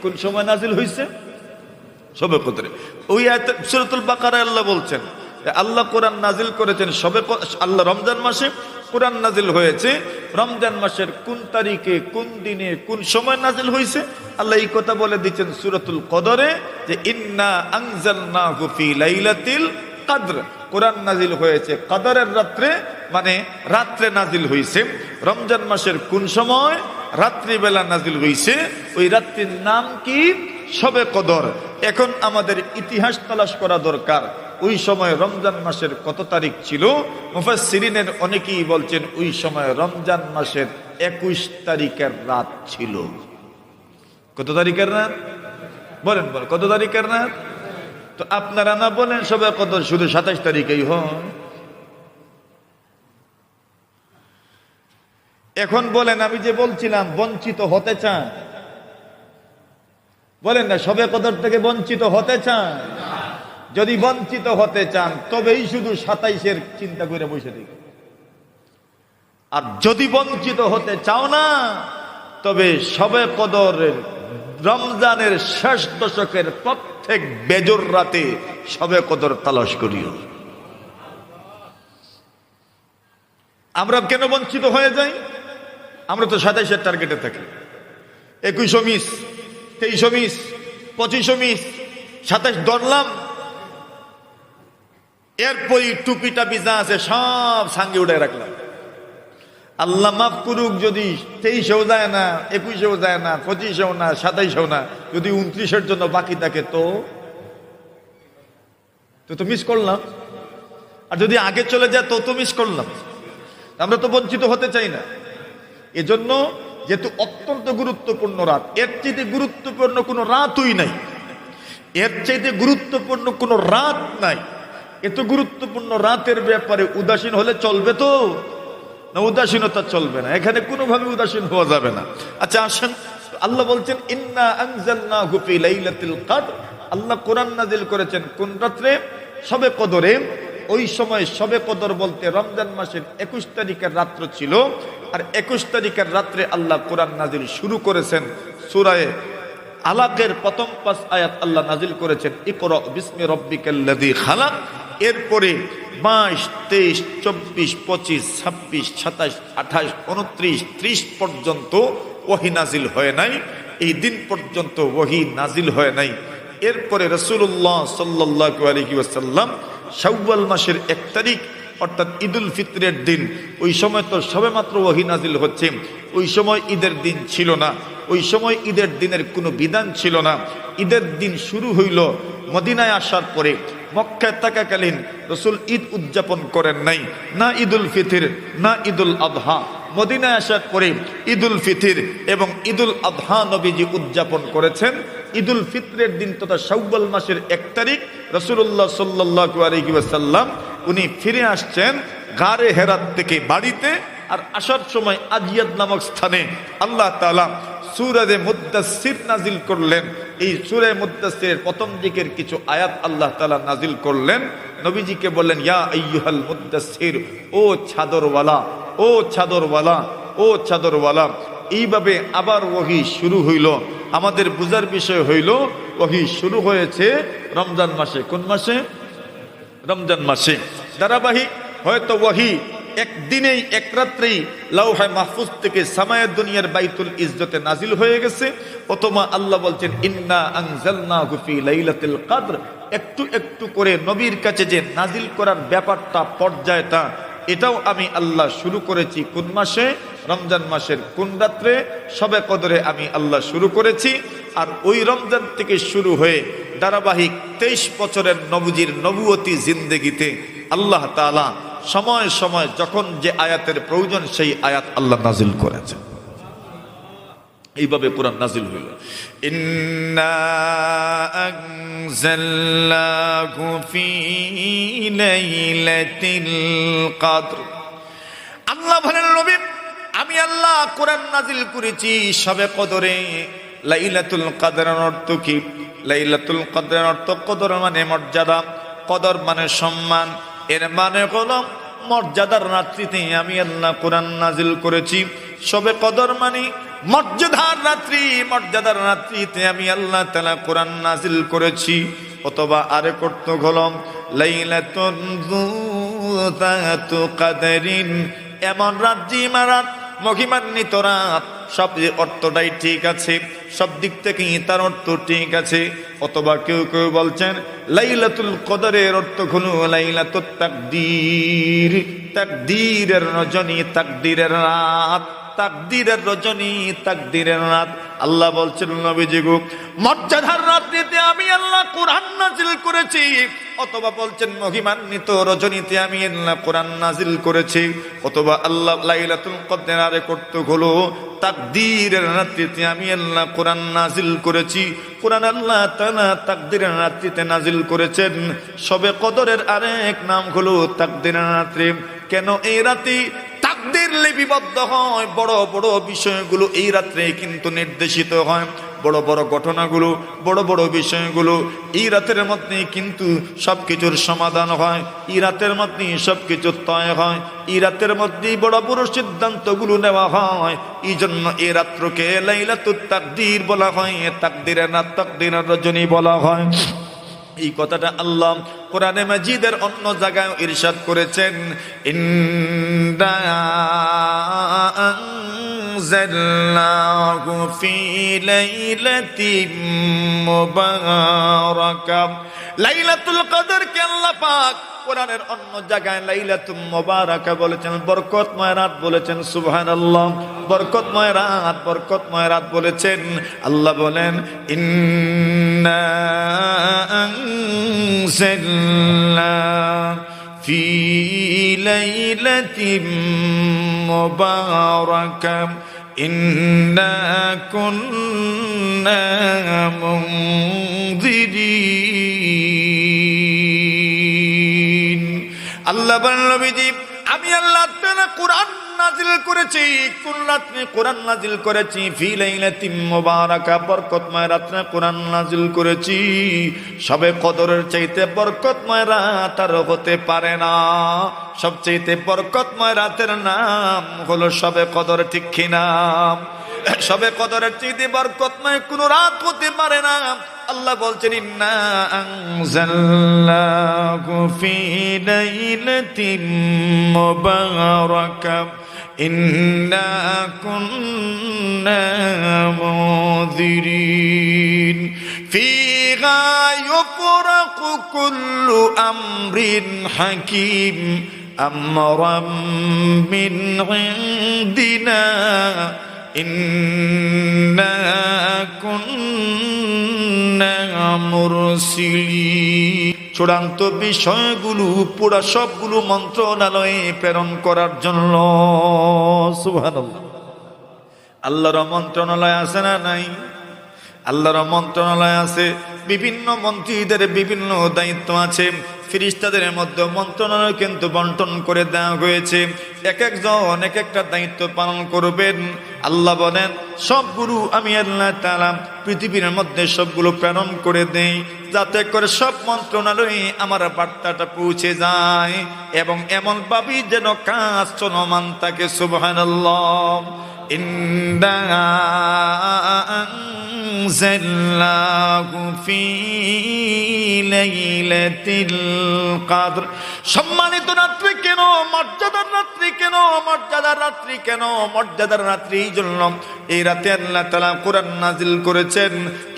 কোন সময় নাজিল হয়েছে? শবে কদরে। ওই আয়াত সূরাতুল বাকারায় আল্লাহ বলছেন, আল্লাহ কোরআন নাজিল করেছেন আল্লাহ রমজান মাসে কোরআন নাজিল হয়েছে। রমজান মাসের কোন তারিখে, কোন দিনে, কোন সময় নাজিল হয়েছে, আল্লাহ এই কথা বলে দিচ্ছেন সূরাতুল কদরে, যে ইন্না আনজালনাহু ফি লাইলাতিল কদর। কোরআন নাজিল হয়েছে কদরের রাত্রে, মানে রাত্রে নাজিল হয়েছে। রমজান মাসের কোন সময়? রাত্রিবেলা নাজিল হয়েছে। ওই রাত্রির নাম কি? শবে কদর। এখন আমাদের ইতিহাস তালাশ করা দরকার, ওই সময় রমজান মাসের কত তারিখ ছিল? মুফাসসিরিনের অনেকেই বলছেন ওই সময় রমজান মাসের 21 তারিখের রাত ছিল। কত তারিখের রাত? বলেন বলেন, কত তারিখের রাত? তো আপনারা না বলেন শবে কদর শুধু 27 তারিখেই হয়। এখন বলেন, আমি যে বলছিলাম বঞ্চিত হতে চান, বলেন না, শবে কদর থেকে বঞ্চিত হতে চান? যদি বঞ্চিত হতে চান তবেই শুধু 27-এর চিন্তা করে বসে থেকে। আর যদি বঞ্চিত হতে চাও না, তবে শবে কদরের রমজানের শেষ দশকের প্রত্যেক বেজর রাতে শবে কদর তালাশ করিও। আমরা কেন বঞ্চিত হয়ে যাই? আমরা তো 27-এর টার্গেটে থাকি। 2100 মিস, 2300 মিস, 2500 মিস, 27 ধরলাম, এরপরই টুপিটা বিজা আছে সব সাঙ্গে উঠে রাখলাম। আল্লাহ মাফ করুক, যদি 2300 যায় না, 2100 যায় না, 2500 না, 2700 না, যদি 29-এর জন্য বাকি থাকে তো মিস করলাম। আর যদি আগে চলে যায় তো মিস করলাম। আমরা তো বঞ্চিত হতে চাই না। এজন্য যেহেতু অত্যন্ত গুরুত্বপূর্ণ রাত, এর চাইতে গুরুত্বপূর্ণ কোনো রাতই নাই, এর চাইতে গুরুত্বপূর্ণ কোনো রাত নাই। এত গুরুত্বপূর্ণ রাতের ব্যাপারে উদাসীন হলে চলবে তো না? উদাসীনতা চলবে না, এখানে কোনোভাবে উদাসীন হওয়া যাবে না। আচ্ছা আসেন, আল্লাহ বলছেন ইন্না আনজালনাহু ফি লাইলাতিল কদর। আল্লাহ কোরআন নাজিল করেছেন কোন রাত্রে? শবে কদরে। ওই সময় শবে কদর বলতে রমজান মাসের 21 তারিখের রাত্র ছিল। আর 21 তারিখের রাত্রে আল্লাহ কোরআন নাজিল শুরু করেছেন সূরা আলাকের প্রথম 5 আয়াত আল্লাহ নাজিল করেছেন ইকরা বিসমি রাব্বিকাল্লাযী খালাক। এরপরে 22, 23, 24, 25, 26, 27, 28, 29, 30 পর্যন্ত ওহী নাজিল হয় নাই। এই দিন পর্যন্ত ওহী নাজিল হয় নাই। এরপরে রাসূলুল্লাহ সাল্লাল্লাহু আলাইহি ওয়াসাল্লাম শাওয়াল মাসের 1 তারিখ অর্থাৎ ঈদুল ফিতরের দিন, ওই সময় তো সবেমাত্র ওহী নাজিল হচ্ছে, ওই সময় ঈদের দিন ছিল না, ওই সময় ঈদের দিনের কোনো বিধান ছিল না। ঈদের দিন শুরু হইল মদিনায় আসার পরে। মক্কায় থাকাকালীন রাসূল ঈদ উদযাপন করেন নাই, না ঈদুল ফিতর না ঈদুল আযহা। মদিনায় আসার পরে ঈদুল ফিতর এবং ঈদুল আযহা নবীজি উদযাপন করেছেন। ঈদুল ফিতরের দিন তথা শাওয়াল মাসের 1 তারিখ রাসূলুল্লাহ সাল্লাল্লাহু আলাইহি ওয়াসাল্লাম উনি ফিরে আসছেন গারে হেরাত থেকে বাড়িতে। আর আসার সময় আজিয়াদ নামক স্থানে আল্লাহ তাআলা সূরা মুদ্দাসসির নাজিল করলেন। এই সূরা মুদ্দাসসিরের প্রথম দিকের কিছু আয়াত আল্লাহ তাআলা নাজিল করলেন। নবীজিকে বললেন ইয়া আইয়ুহাল মুদ্দাসসির, ও চাদরওয়ালা, ও চাদরওয়ালা, ও চাদরওয়ালা। এইভাবে আবার ওহী শুরু হইল। আমাদের বুঝার বিষয় হইল ওহী শুরু হয়েছে রমজান মাসে। কোন মাসে? রমজান মাসে। ধারাবাহিক হয়তো ওহী একদিনেই এক রাত্রেই লাউহে মাহফুজ থেকে সামায়ে দুনিয়ার বাইতুল ইজ্জতে নাজিল হয়ে গেছে, অথবা আল্লাহ বলছেন ইন্না আনজালনাহু ফি লাইলাতুল কদর। একটু একটু করে নবীর কাছে যে নাজিল করার ব্যাপারটা, পর্যায়টা, এটাও আমি আল্লাহ শুরু করেছি কোন মাসে? রমজান মাসের কোন রাত্রে? শবে কদরে আমি আল্লাহ শুরু করেছি। আর ওই রমজান থেকে শুরু হয়ে ধারাবাহিক 23 বছরের নবীজির নবুয়তি জিন্দেগিতে আল্লাহ তাআলা সময় সময় যখন যে আয়াতের প্রয়োজন সেই আয়াত আল্লাহ নাজিল করেছেন। এইভাবে কোরআন নাজিল হইল। ইন্না আনজালনাহু ফি লাইলাতিল কদর। আল্লাহ বলেন নবী, আমি আল্লাহ কোরআন নাজিল করেছি শবে কদরে। লাইলাতুল কদরের অর্থ কি? লাইলাতুল কদরের অর্থ, কদর মানে মর্যাদা, কদর মানে সম্মান। এর মানে হলো মর্যাদার রাত্রিতে আমি আল্লাহ কোরআন নাজিল করেছি। শবে কদর মানে মর্যাদার রাত্রি, মর্যাদার রাত্রিতে আমি আল্লাহ তাআলা কোরআন নাজিল করেছি। অথবা আরেক অর্থ হলো লাইলাতুন যুযাতু কদরিন, এমন রাত জিমারাত, মহিমান্বিত রাত। সব অর্থটাই ঠিক আছে, সব দিক থেকেই তার অর্থ ঠিক আছে। অথবা কেউ কেউ বলছেন লাইলাতুল কদরের অর্থ হলো লাইলাতুত তাকদীর, তাকদীরের রজনী, তাকদীরের রাত, তাকদীরের রজনী, তাকদীরের রাত। আল্লাহ বলছেন নবীজি গো, মর্যাদার রাত্রিতে আমি আল্লাহ কোরআন নাজিল করেছি। অথবা বলছেন মহিমান্বিত রজনীতে আমি আল্লাহ কোরআন নাজিল করেছি। অথবা আল্লাহ লাইলাতুল কদরের আরেক অর্থ হলো তাকদীরের রাত্রিতে আমি আল্লাহ কোরআন নাজিল করেছি। কোরআন আল্লাহ তাআলা তাকদীরের রাত্রিতে নাজিল করেছেন। শবে কদরের আরেক নাম হলো তাকদীরের রাত্রি। কেন এই রাতে তাকদীর লিপিবদ্ধ হয়? বড় বড় বিষয়গুলো এই রাত্রে কিন্তু নির্দেশিত হয়। বড় বড় ঘটনাগুলো, বড় বড় বিষয়গুলো এই রাতের মধ্যে কিন্তু সবকিছুর সমাধান হয়। এই রাতের মধ্যে সবকিছু তয় হয়। এই রাতের মধ্যে বড় বড় সিদ্ধান্তগুলো নেওয়া হয়। এই জন্য এই রাত্রকে লাইলাতুত তাকদীর বলা হয়, তাকদীরের রাত, তাকদীরের রজনী বলা হয়। এই কথাটা আল্লাহ কোরআনে মাজিদের অন্য জায়গায় ইরশাদ করেছেন, ইন্না আনজালনাহু ফি লাইলাতিন মুবারাকাহ। লাইলাতুল কদরকে আল্লাহ পাক কোরআনের অন্য জায়গায় লাইলাতুল মুবারাকা বলেছেন, বরকতময় রাত বলেছেন। সুবহানাল্লাহ, বরকতময় রাত, বরকতময় রাত বলেছেন। আল্লাহ বলেন ইন্না আনজালনা ফি লাইলাতিন মুবারাকা ইন্না কুন্না মুনজিরিন। আল্লাহ বলেন নবীজি, আমি আল্লাহ তাআলা কোরআন নাজিল করেছি। কোন রাত্রে কোরআন নাজিল করেছি? ফি লাইলাতিন মুবারাকা, বরকতময় রাত্রে কোরআন নাজিল করেছি। শবে কদরের চাইতে বরকতময় রাত আর হতে পারে না। সবচেয়ে বরকতময় রাতের নাম হলো শবে কদর, ঠিক কিনা? সবে কদরের চাইতে বরকতময় কোনো রাত হতে পারে না। আল্লাহ বলছেন ইন্না আনজালনাহু ফি লাইলাতিন মুবারাকাহ ইন্না কুন্না মুনজিরিন ফিহা ইউফরাকু কুল্লু আমরিন হাকীম আমরাম মিন ইনদিনা ইন্না কুন্না মুরসিলিন। চূড়ান্ত বিষয়গুলো পুরা সবগুলো মন্ত্রণালয়ে প্রেরণ করার জন্য। সুবহানাল্লাহ। আল্লাহর মন্ত্রণালয় আছে না নাই? আল্লাহর মন্ত্রণালয় আছে, বিভিন্ন মন্ত্রীদের বিভিন্ন দায়িত্ব আছে। ফেরেশতাদের মধ্যে মন্ত্রণালয় কিন্তু বন্টন করে দেওয়া হয়েছে, এক একজন এক একটা দায়িত্ব পালন করবেন। আল্লাহ বলেন সবগুলো আমি আল্লাহ তাআলা পৃথিবীর মধ্যে সবগুলো প্রেরণ করে দেই, যাতে করে সব মন্ত্রণালয়ে আমার বার্তাটা পৌঁছে যায় এবং এমন ভাবে যেন কাজ চলমান থাকে। সুবহানাল্লাহ। ইন্না আনজালনাহু ফি লাইলাতিল কদর। সম্মানিত রাত্রি কেন? মর্যাদার রাত্রি কেন? মর্যাদার রাত্রি কেন? মর্যাদার রাত্রি এই জন্য, এই রাতে আল্লাহ তাআলা কোরআন নাজিল করেছেন,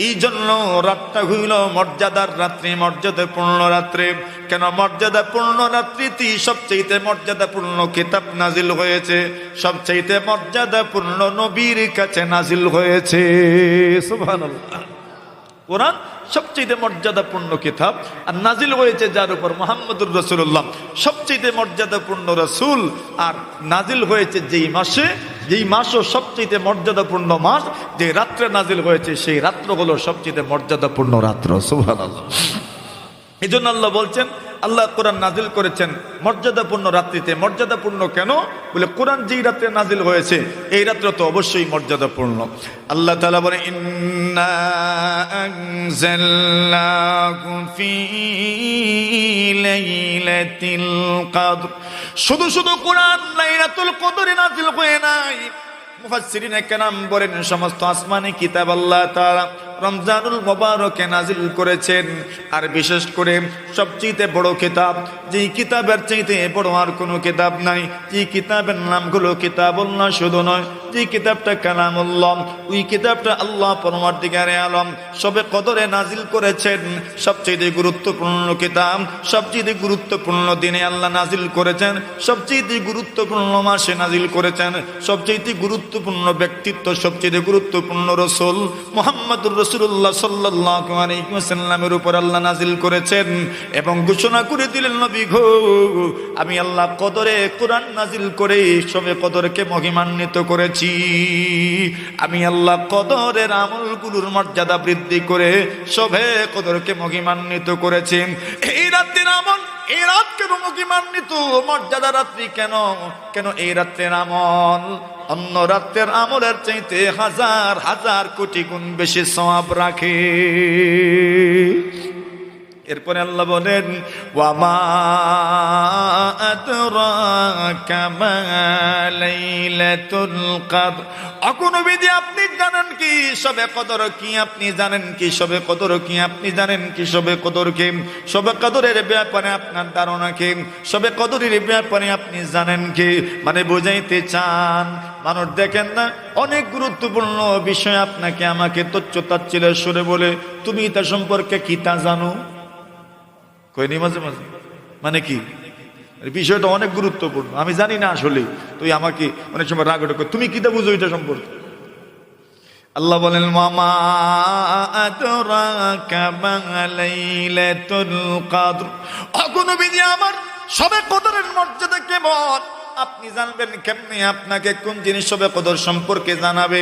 এই জন্য রাতটা হইল মর্যাদার রাত্রি, মর্যাদাপূর্ণ রাত্রি। কেন মর্যাদাপূর্ণ রাত্রিতে সবচেয়ে মর্যাদাপূর্ণ কিতাব নাজিল হয়েছে, সবচেয়ে মর্যাদাপূর্ণ নবীর কাছে নাজিল হয়েছে। সুবহানাল্লাহ। কোরআন সবচেয়ে মর্যাদাপূর্ণ কিতাব, আর নাজিল হয়েছে যার উপর মুহাম্মদুর রাসূলুল্লাহ, সবচেয়ে মর্যাদাপূর্ণ রাসূল। আর নাজিল হয়েছে যেই মাসে, যেই মাসও সবচেয়ে মর্যাদাপূর্ণ মাস, যে রাত্রে নাজিল হয়েছে সেই রাত্র হলো সবচেয়ে মর্যাদাপূর্ণ রাত্র। সুবহানাল্লাহ। এই জন্য আল্লাহ বলছেন, আল্লাহ কোরআন নাজিল করেছেন মর্যাদাপূর্ণ রাত্রিতে। মর্যাদাপূর্ণ কেন? বলে কোরআন যেই রাত্রে নাজিল হয়েছে এই রাত্র তো অবশ্যই মর্যাদাপূর্ণ। আল্লাহ তাআলা বলেন ইন্না আনজালনাহু ফি লাইলাতিল কদর। শুধু শুধু কোরআন লাইলাতুল কদরে নাজিল হয় নাই। মুফাসসিরিনে কেরাম বলেন সমস্ত আসমানি কিতাব আল্লাহ তাআলা রমজানুল মুবারকে নাজিল করেছেন। আর বিশেষ করে সবচেয়ে বড় কিতাব, যেই কিতাবের চাইতে বড় আর কোনো কিতাব নাই, যে কিতাবের নাম হলো কিতাবুল্লাহ, শুধু নয় যে কিতাবটা কালামুল্লাহ, ওই কিতাবটা আল্লাহ পরমার্দিগারে আলম সবে কদরে নাজিল করেছেন। সবচেয়ে গুরুত্বপূর্ণ কিতাব, সবচেয়ে গুরুত্বপূর্ণ দিনে আল্লাহ নাজিল করেছেন, সবচেয়ে গুরুত্বপূর্ণ মাসে নাজিল করেছেন, সবচেয়ে গুরুত্বপূর্ণ ব্যক্তিত্ব, সবচেয়ে গুরুত্বপূর্ণ রাসূল মুহাম্মদুর রাসূলুল্লাহ সাল্লাল্লাহু আলাইহি ওয়াসাল্লামের উপর আল্লাহ নাজিল করেছেন এবং ঘোষণা করে দিলেন, নবী গো আমি আল্লাহ কদরে কোরআন নাজিল করে সবে কদরকে মহিমান্বিত করেছি। আমি আল্লাহ কদরের আমলগুলোর মর্যাদা বৃদ্ধি করে সবে কদরকে মহিমান্বিত করেছি। এই রাতের আমল, এই রাত কেন মহিমান্বিত? মর্যাদা রাত্রি কেন? কেন এই রাতের আমল অন্য রাতের আমলের চাইতে হাজার হাজার কোটি গুণ বেশি সওয়াব রাখে। এরপরে আল্লাহ বলেন ওয়ামা আদরাকা মা লাইলাতুল কদর। অকুনবিধি আপনি জানেন কি সবে কদর কি? আপনি জানেন কি সবে কদর কি? আপনি জানেন কি সবে কদর কি? সবে কদরের ব্যাপারে আপনার ধারণা কি? সবে কদরের ব্যাপারে আপনি জানেন কি? মানে বুঝাইতে চান মানুষ দেখেন না, অনেক গুরুত্বপূর্ণ বিষয় আপনাকে আমাকে তুচ্ছ তাচ্ছিল্যের সুরে বলে তুমি তা সম্পর্কে কি তা জানো? কইনি মাঝে মাঝে, মানে কি বিষয়টা অনেক গুরুত্বপূর্ণ, আমি জানি না আসলে, তুই আমাকে অনেক সময় রাগ ওঠে, তুমি কি তা বুঝো এটা সম্পর্কে? আল্লাহ বলেন মামা আদরাকা মা লাইলাতুল কদর। অগুণবিধি আমার সবে কদরের মর্যাদা কেমন আপনি জানবেন কেমনে? আপনাকে কোন জিনিস সবে কদর সম্পর্কে জানাবে?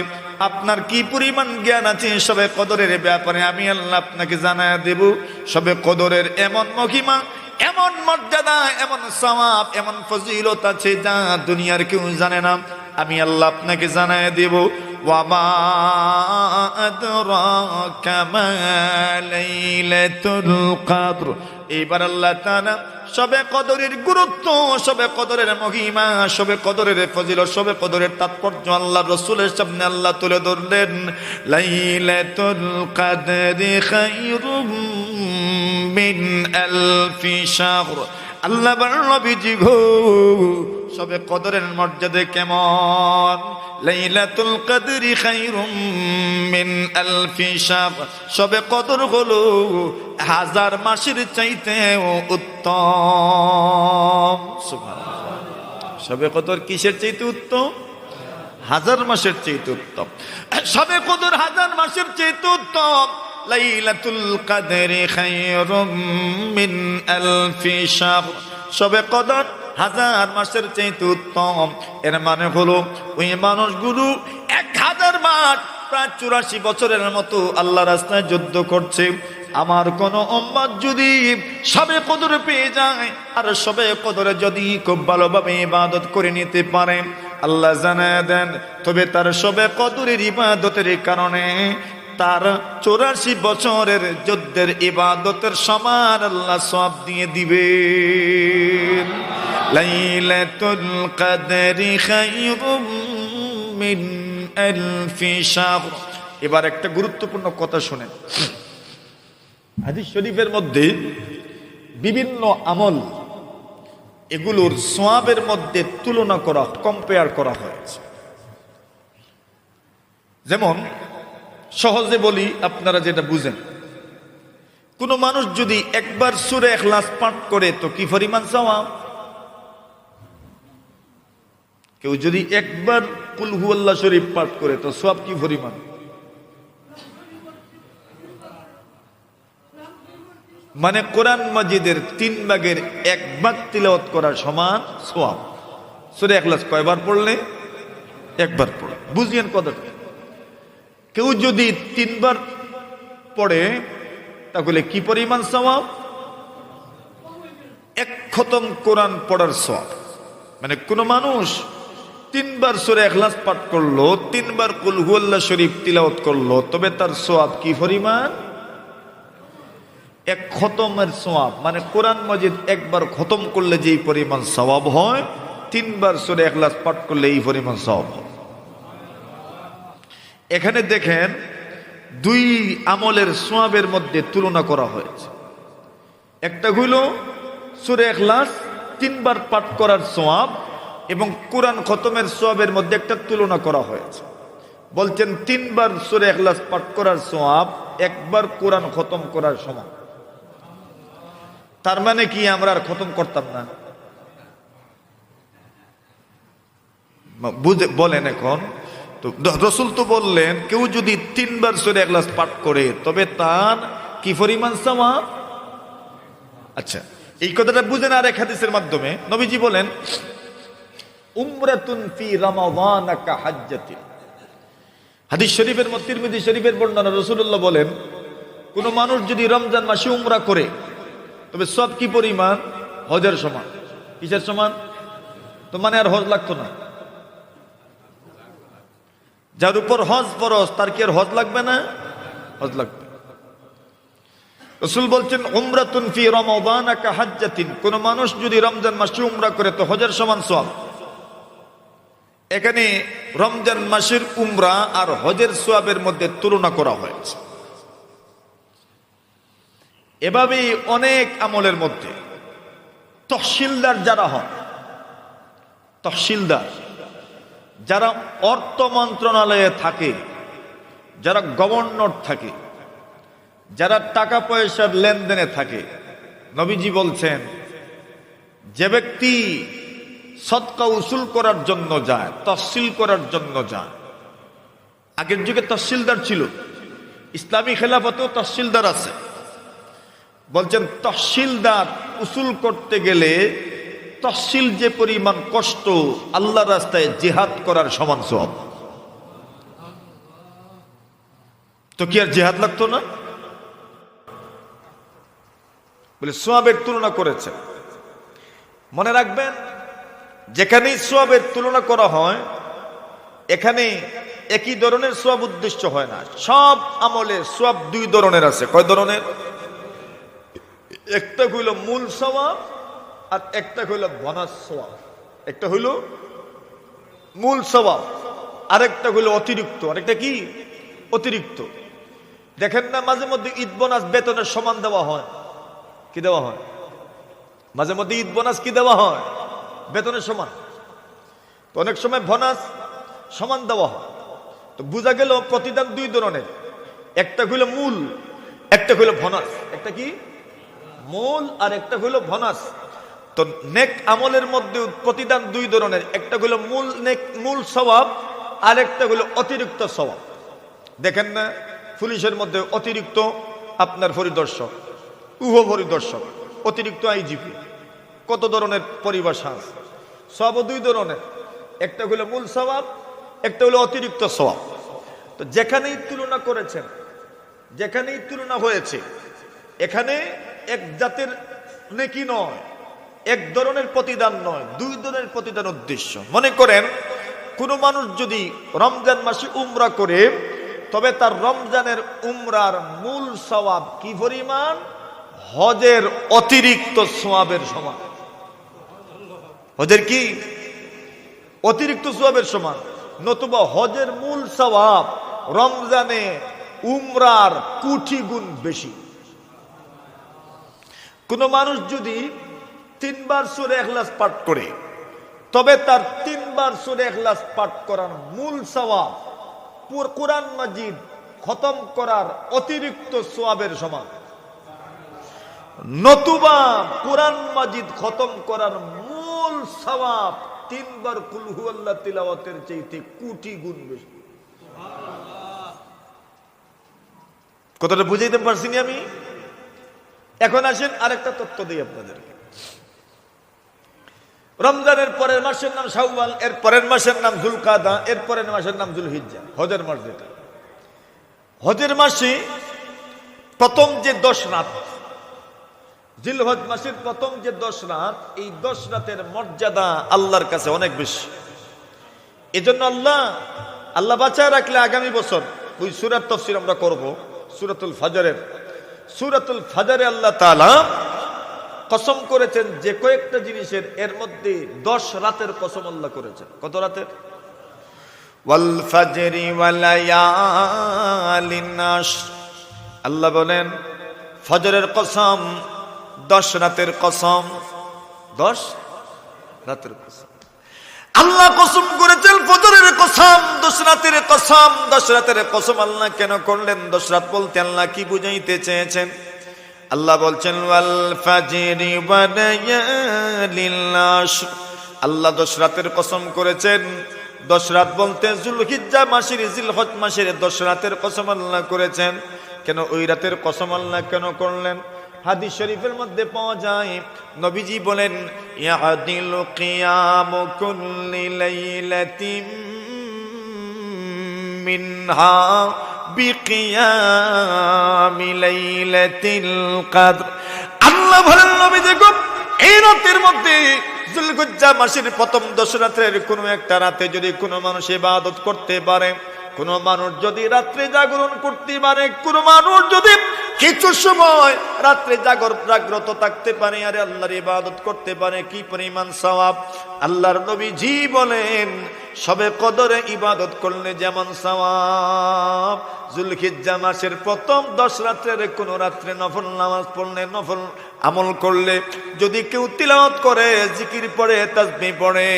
আপনার কি পরিমাণ জ্ঞান আছে সবে কদরের ব্যাপারে আমি আল্লাহ আপনাকে জানায়া দেব। সবে কদরের এমন মহিমা, এমন মর্যাদা, এমন সওয়াব, এমন ফজিলত আছে যা দুনিয়ার কেউ জানে না। আমি আল্লাহ আপনাকে জানায়া দেব। ওয়া মা আদরাকা মা লাইলাতুল কদর। এবার আল্লাহ তাআলা শবে কদরের গুরুত্ব, শবে কদরের মহিমা, শবে কদরের ফজিলত, শবে কদরের তাৎপর্য আল্লাহ রাসূলের সামনে আল্লাহ তুলে ধরলেন। লাইলাতুল কদরি খায়রুম মিন আলফি শাহর। আল্লাহ নবীজি গো, শবে কদরের মর্যাদা কেমন? লাইলাতুল কদরি খায়রুম মিন আলফি শাহর। শবে কদর হলো 1000 মাসের চাইতেও উত্তম। সুবহানাল্লাহ। শবে কদর কিসের চাইতে উত্তম? 1000 মাসের চাইতে উত্তম। শবে কদর 1000 মাসের চাইতে উত্তম। লাইলাতুল কদরি খায়রুম মিন আলফি শাহর। শবে কদর 1000 মাসের চাইতে উত্তম। এর মানে হলো ওই মানুষগুলো 1000 মাস, প্রায় 84 বছরের মতো আল্লাহ রাস্তায় যুদ্ধ করছে। আমার কোন উম্মত যদি শবে কদর পেয়ে যায় আর শবে কদরে যদি খুব ভালোভাবে ইবাদত করে নিতে পারে, আল্লাহ জানায় দেন তবে তার শবে কদরের ইবাদতের কারণে তার 84 বছরের যুদ্ধের ইবাদতের সমান আল্লাহ সওয়াব দিয়ে দিবেন। লাইলাতুল কদরি খায়রুম মিন আলফি শাহর। এবার একটা গুরুত্বপূর্ণ কথা শুনেন। হাদিস শরীফের মধ্যে বিভিন্ন আমল, এগুলোর সওয়াবের মধ্যে তুলনা করা, কম্পেয়ার করা হয়েছে। যেমন সহজে বলি, আপনারা যেটা বুঝেন, কোন মানুষ যদি একবার সূরা ইখলাস পাঠ করে তো কি পরিমাণ সওয়াব? কেউ যদি একবার কুল হুয়াল্লাহ শরীফ পাঠ করে তো সওয়াব কি পরিমাণ? মানে কোরআন মাজিদের 3 ভাগের 1 ভাগ তিলাওয়াত করার সমান সওয়াব। সূরা ইখলাস কয়বার পড়লে? একবার পড়লে। বুঝিয়েন কথাটা। কেউ যদি 3 বার পড়ে তাহলে কি পরিমাণ সওয়াব? 1 খতম কোরআন পড়ার সওয়াব। মানে কোন মানুষ 3 বার সূরা ইখলাস পাঠ করলো, 3 বার কুল হুয়াল্লাহ শরীফ তিলাওয়াত করলো, তবে তার সওয়াব কি পরিমাণ? 1 খতমের সওয়াব। মানে কোরআন মাজিদ একবার খতম করলে যেই পরিমাণ সওয়াব হয়, 3 বার সূরা ইখলাস পাঠ করলে এই পরিমাণ সওয়াব হয়। এখানে দেখেন 2 আমলের সওয়াবের মধ্যে তুলনা করা হয়েছে। একটা হইল সূরা ইখলাস 3 বার পাঠ করার সওয়াব এবং কোরআন খতমের সওয়াবের মধ্যে একটা তুলনা করা হয়েছে। বলছেন 3 বার সূরা ইখলাস পাঠ করার সওয়াব 1 বার কোরআন খতম করার সমান। তার মানে কি আমরা আর খতম করতাম না? বুঝে বলেন এখন তো। রাসূল তো বললেন কেউ যদি 3 বার সূরা ইখলাস পাঠ করে তবে তার কি পরিমাণ সওয়াব। আচ্ছা, এই কথাটা বুঝেন আর এক হাদিসের মাধ্যমে। নবীজি বলেন উমরাতুন ফি রমাদান কা হাজ্জাতিন। হাদিস শরীফের মধ্যে তিরমিজি শরীফের বর্ণনা, রাসূলুল্লাহ বলেন কোন মানুষ যদি রমজান মাসে উমরা করে তবে সব কি পরিমাণ? হজের সমান। কিসের সমান? তো মানে আর হজ লাগতো না। যার উপর হজ ফরজ তার কি আর হজ লাগবে না? হজ লাগবে। রাসূল বলছেন উমরাতুন ফি রমাদান কা হাজ্জাতিন। কোন মানুষ যদি রমজান মাসে উমরা করে তো হজের সমান সওয়াব। এখানে রমজান মাসের উমরা আর হজের সওয়াবের মধ্যে তুলনা করা হয়েছে। এভাবেই অনেক আমলের মধ্যে তহসিলদার যারা হন, তহসিলদার যারা অর্থ মন্ত্রণালয়ে থাকে, যারা গভর্নর থাকে, যারা টাকা পয়সার লেনদেনে থাকে, নবীজি বলছেন যে ব্যক্তি সদকা উসুল করার জন্য যায়, তহসিল করার জন্য যায়। আগের যুগে তহসিলদার ছিল, ইসলামী খেলাফতেও তহসিলদার আছে। বলছেন তহসিলদার উসুল করতে গেলে তহসিল যে পরিমাণ কষ্ট, আল্লাহর রাস্তায় জিহাদ করার সমান সওয়াব। তো কি আর জিহাদ লাগতো না? বলে সওয়াবের তুলনা করেছে। মনে রাখবেন যেখানেই সওয়াবের তুলনা করা হয় এখানে একই ধরনের সওয়াব উদ্দেশ্য হয় না, সব আমলে সওয়াব দুই ধরনের আছে। কয় ধরনের? একটা হইল মূল সওয়াব আর একটা হইল বোনাস সওয়াব। একটা হইল মূল সওয়াব, আরেকটা হইল অতিরিক্ত। আরেকটা কি? অতিরিক্ত। দেখেন না মাঝে মধ্যে ঈদ বোনাস বেতনের সমান দেওয়া হয়। কি দেওয়া হয়? মাঝে মধ্যে ঈদ বোনাস কি দেওয়া হয়? বেতনের সমান। তো অনেক সময় বোনাস সমান দেওয়া হয়। তো বোঝা গেল প্রতিদান দুই ধরনের, একটা হইল মূল, একটা হইল বোনাস। একটা কি? মূল আর একটা হইল বোনাস। তো নেক আমলের মধ্যে প্রতিদান দুই ধরনের, একটা হইল মূল নেক মূল সওয়াব, আর একটা হইল অতিরিক্ত সওয়াব। দেখেন না পুলিশের মধ্যে অতিরিক্ত আপনার পরিদর্শক, উহ পরিদর্শক, অতিরিক্ত আইজিপি, কত ধরনের পরিভাষা আছে। সওয়াব দুই ধরনের, একটা হইল মূল সওয়াব, একটা হইল অতিরিক্ত সওয়াব। তো যেখানেই তুলনা করেছেন, যেখানেই তুলনা হয়েছে, এখানে এক জাতের নেকি নয়, এক ধরনের প্রতিদান নয়, দুই ধরনের প্রতিদান উদ্দেশ্য। মনে করেন কোন মানুষ যদি রমজান মাসে উমরা করে, তবে তার রমজানের উমরার মূল সওয়াব কি পরিমাণ? হজের অতিরিক্ত সওয়াবের সমান। হজের কি? অতিরিক্ত সওয়াবের সমান। নতুবা হজের মূল সওয়াব রমজানে উমরার কোটি গুণ বেশি। কোন মানুষ যদি 3 বার সূরা ইখলাস পাঠ করে, তবে তার 3 বার সূরা ইখলাস পাঠ করার মূল সওয়াব কোরআন মাজিদ খতম করার অতিরিক্ত সওয়াবের সমান। নতুবা কোরআন মাজিদ খতম করার মূল সওয়াব 3 বার কুল হুয়াল্লাহ তিলাওয়াতের চাইতে কোটি গুণ বেশি। কথাটা বুঝাইতে পারছিনি আমি? এখন আসেন আরেকটা তথ্য দিই আপনাদেরকে। রমজানের পরের মাসের নাম শাওয়াল, এর পরের মাসের নাম যুলকাদা, এর পরের মাসের নাম যুলহিজ্জা, হজের মাস যেটা। হজের মাসে প্রথম যে 10 রাত, জিলহজ মাসের প্রথম যে 10 রাত, এই 10 রাতের মর্যাদা আল্লাহর কাছে অনেক বেশি। এজন্য আল্লাহ বাঁচায় রাখলে আগামী বছর ওই সূরার তাফসীর আমরা করব, সূরাতুল ফাজরে আল্লাহ তাআলা কসম করেছেন যে কয়েকটা জিনিসের, এর মধ্যে 10 রাতের কসম আল্লাহ করেছেন। কত রাতের? ওয়াল ফাজরি ওয়া লায়ালিন আশর। আল্লাহ বলেন ফজরের কসম, 10 রাতের কসম, 10 রাতের কসম। আল্লাহ কসম করেছেন ফজরের কসম, 10 রাতের কসম। 10 রাতের কসম আল্লাহ কেন করলেন? 10 রাত বলতে আল্লাহ কি বুঝাইতে চেয়েছেন? আল্লাহ বলছেন ওয়াল ফাজরি ওয়া লায়ালিন আশর। আল্লাহ 10 রাতের কসম করেছেন। 10 রাত বলতে যুলহিজ্জা মাসের, জিলহজ মাসের 10 রাতের কসম আল্লাহ করেছেন। কেন ওই রাতের কসম আল্লাহ কেন করলেন? হাদিস শরীফের মধ্যে পাওয়া যায়, নবীজি বলেন ইয়াদিলু কিয়ামু কুল্লি লাইলাতিন মিনহা বিকিয়ামি লাইলাতিল কদর। আল্লাহ বলেন নবীজি গো, এই রাতের মধ্যে যুলহিজ্জা মাসের প্রথম 10 রাতের কোনো একটা রাতে যদি কোনো মানুষ ইবাদত করতে পারে, কোন মানুষ যদি রাত্রে জাগরণ করতে পারে, কোন মানুষ যদি কিছু সময় রাত্রে জাগ্রত থাকতে পারে আর আল্লাহর ইবাদত করতে পারে, কি পরিমাণ সওয়াব। আল্লাহর নবীজি বলেন শবে কদরে ইবাদত করলে যেমন সওয়াব, যুলহিজ্জা মাসের প্রথম 10 রাতের কোন রাত্রে নফল নামাজ পড়লে, নফল আমল করলে, যদি কেউ তিলাওয়াত করে, জিকির পড়ে, তাসবিহ পড়ে,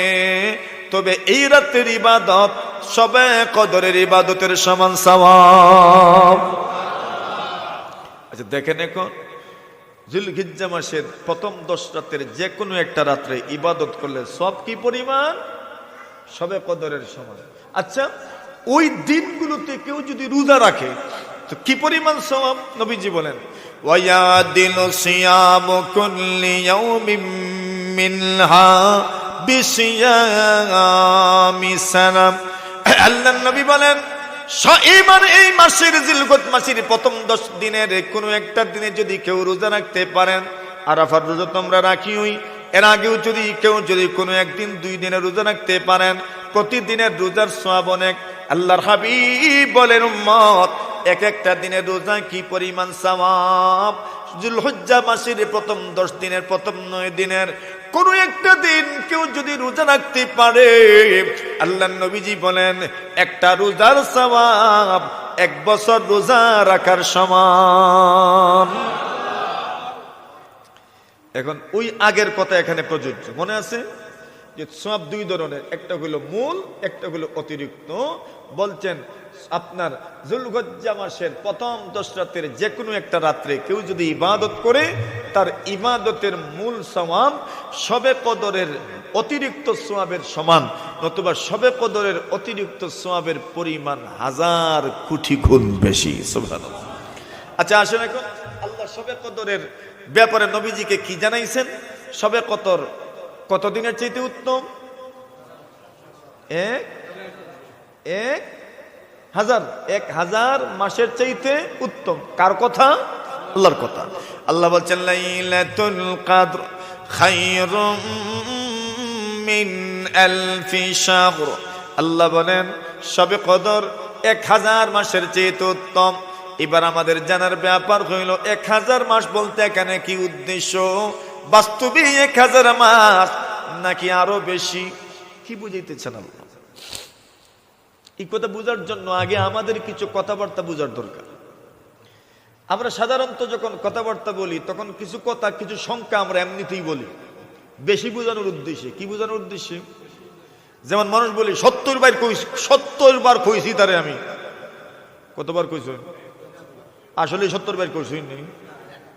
তবে এই রাতের ইবাদত শবে কদরের ইবাদতের সমান সওয়াব। আচ্ছা দেখেন, এখন যুলহিজ্জা মাসের প্রথম 10 রাতের যে কোনো একটা রাত্রে ইবাদত করলে সব কি পরিমাণ? শবে কদরের সমান। আচ্ছা ওই দিনগুলোতে কেউ যদি রোজা রাখে তো কি পরিমাণ সওয়াব? নবীজি বলেন ওয়ায়াদিলু সিয়ামু কুল্লি ইয়াউমিন মিনহা বিসিয়ামি সানাম। আল্লাহর নবী বলেন এই মাসের জিলহজ মাসের প্রথম 10 দিনের কোনো একটা দিনে যদি কেউ রোজা রাখতে পারেন, আরাফার রোজা তোমরা রাখিওই, এর আগেও যদি কেউ কোনো একদিন 2 দিনের রোজা রাখতে পারেন, প্রতিদিনের রোজার সওয়াব অনেক। আল্লাহর হাবিব বলেন, উম্মত এক একটা দিনের রোজা কি পরিমাণ সওয়াব। যুলহজ্জা মাসের প্রথম 10 দিনের, প্রথম 9 দিনের কোন একটা দিন কেউ যদি রোজা রাখতে পারে, আল্লাহর নবীজি বলেন একটা রোজার সওয়াব 1 বছর রোজা রাখার সমান। এখন ওই আগের কথা এখানে প্রযোজ্য। মনে আছে যে সওয়াব 2 ধরনের, একটা হলো মূল, একটা হলো অতিরিক্ত। বলছেন আপনার যুলহজ্জা মাসের প্রথম 10 রাতের যে কোনো একটা রাত্রে কেউ যদি ইবাদত করে, তার ইবাদতের মূল সওয়াব শবে কদরের অতিরিক্ত সওয়াবের সমান, নতুবা শবে কদরের অতিরিক্ত সওয়াবের পরিমাণ 1000 কোটি গুণ বেশি। সুবহানাল্লাহ। আচ্ছা আসেন, এখন আল্লাহ শবে কদরের ব্যাপারে নবীজিকে কি জানাইছেন? শবে কদর কত দিনের চাইতে উত্তম? 1000 মাসের চাইতে উত্তম। কার কথা? আল্লাহর কথা। আল্লাহ বলছেন লাইলাতুল কদর খায়রুম মিন আলফি শাহর। আল্লাহ বলেন শবে কদর 1000 মাসের চাইতে উত্তম। এবার আমাদের জানার ব্যাপার হইল 1000 মাস বলতে এখানে কি উদ্দেশ্য? বাস্তবে 1000 মাস নাকি আরো বেশি? কি বুঝাইতেছেন আল্লাহ? এই কথা বোঝার জন্য আগে আমাদের কিছু কথাবার্তা বোঝার দরকার। আমরা সাধারণত যখন কথাবার্তা বলি তখন কিছু কথা, কিছু সংখ্যা আমরা এমনিতেই বলি বেশি বোঝানোর উদ্দেশ্যে। কি বোঝানোর উদ্দেশ্যে? যেমন মানুষ বলি 70 বার কইছি তারে আমি। কতবার কইছ? আসলে 70 বার কইছি নেই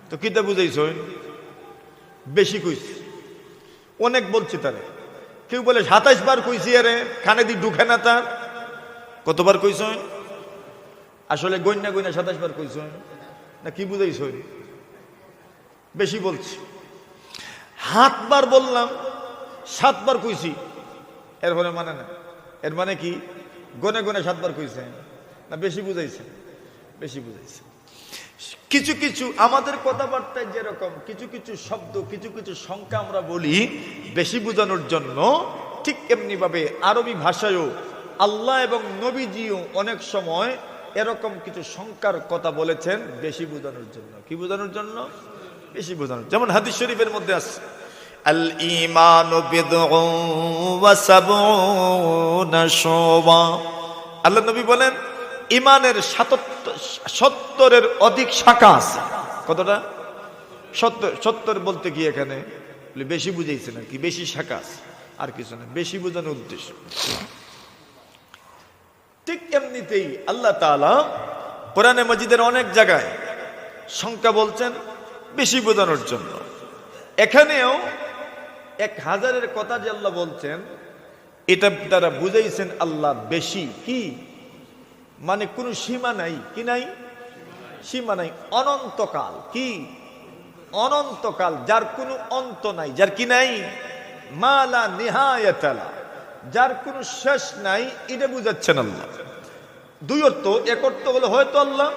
তো কিতা বুঝাইছ? বেশি কইছি, অনেক বলছি তারে। কেউ বলে 27 বার কইছি, আরে কানে দি ঢুকে না তার। কতবার কইছ? আসলে গইনা 27 বার কইছ না কি বুঝাইছ? বেশি বলছি। 7 বার বললাম, 7 বার কইছি, এরপরে মানে না। এর মানে কি? গনে 7 বার কইছে না বেশি বুঝাইছে? বেশি বুঝাইছে। কিছু কিছু আমাদের কথাবার্তায় যেরকম কিছু কিছু শব্দ, কিছু কিছু সংখ্যা আমরা বলি বেশি বোঝানোর জন্য, ঠিক এমনি ভাবে আরবি ভাষায়ও আল্লাহ এবং নবীজিও অনেক সময় এরকম কিছু সংখ্যার কথা বলেছেন বেশি বোঝানোর জন্য। কি বোঝানোর জন্য? বেশি বোঝানোর। যেমন হাদিস শরীফের মধ্যে আছে আল ঈমানু বিদউন ওয়া সাবউনা শুবা। আল্লাহ নবী বলেন ইমানের 70-এর অধিক শাখা আছে। কতটা? 70 বলতে কি এখানে বেশি বুঝাইছে না কি? বেশি শাখা আছে, আর কিছু না। বেশি বোঝানোর উদ্দেশ্য। ঠিক এমনিতেই আল্লাহ তাআলা কোরআনে মাজিদের অনেক জায়গায় সংখ্যা বলছেন বেশি বোঝানোর জন্য। এখানেও 1000-এর কথা যে আল্লাহ বলছেন, এটা দ্বারা বুঝাইছেন আল্লাহ বেশি। কি মানে? কোনো সীমা নাই। কি নাই? সীমা নাই। অনন্তকাল। কি? অনন্তকাল, যার কোনো অন্ত নাই। যার কি নাই? মালা নিহায়াতালা, যার কোনো শেষ নাই। এটা বুঝাচ্ছেন আল্লাহ। 2 অর্থ। এক অর্থ হলো হয়তো আল্লাহ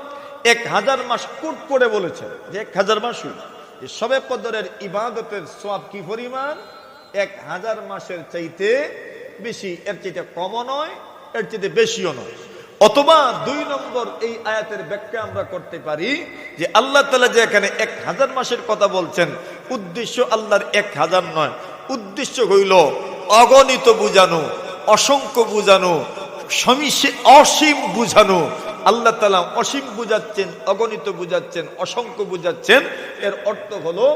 1000 মাস কোট করে বলেছেন যে 1000 মাসই শবে কদরের ইবাদতের সওয়াব কি পরিমাণ? 1000 মাসের চাইতে বেশি। এর চাইতে কমও নয়, এর চাইতে বেশিও নয়। অথবা 2 নম্বর এই আয়াতের ব্যাখ্যা আমরা করতে পারি যে আল্লাহ তাআলা যে এখানে 1000 মাসের কথা বলছেন, উদ্দেশ্য আল্লাহর 1000 নয়, উদ্দেশ্য হইল অগণিত বুঝানো, অসংখ্য বুঝানো, অসীম বুঝানো। আল্লাহ তাআলা অসীম বুঝাচ্ছেন, অগণিত বুঝাচ্ছেন, অসংখ্য বুঝাচ্ছেন। এর অর্থ হলো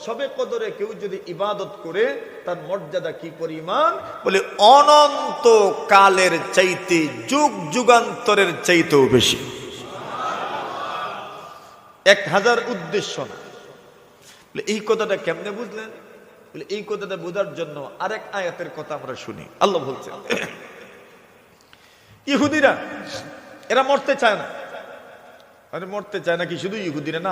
শবে কদরে কেউ যদি ইবাদত করে তার মর্যাদা কি পরিমাণ? বলে অনন্ত কালের চাইতে, যুগ যুগান্তরের চাইতেও বেশি। 1000 উদ্দেশ্য না। এই কথাটা কেমনে বুঝলেন? বলে এই কথাটা বোঝার জন্য আরেক আয়াতের কথা আমরা শুনি। আল্লাহ বলছেন ইহুদিরা এরা মরতে চায় না। আরে মরতে চায় না কি শুধু ইহুদিরা না,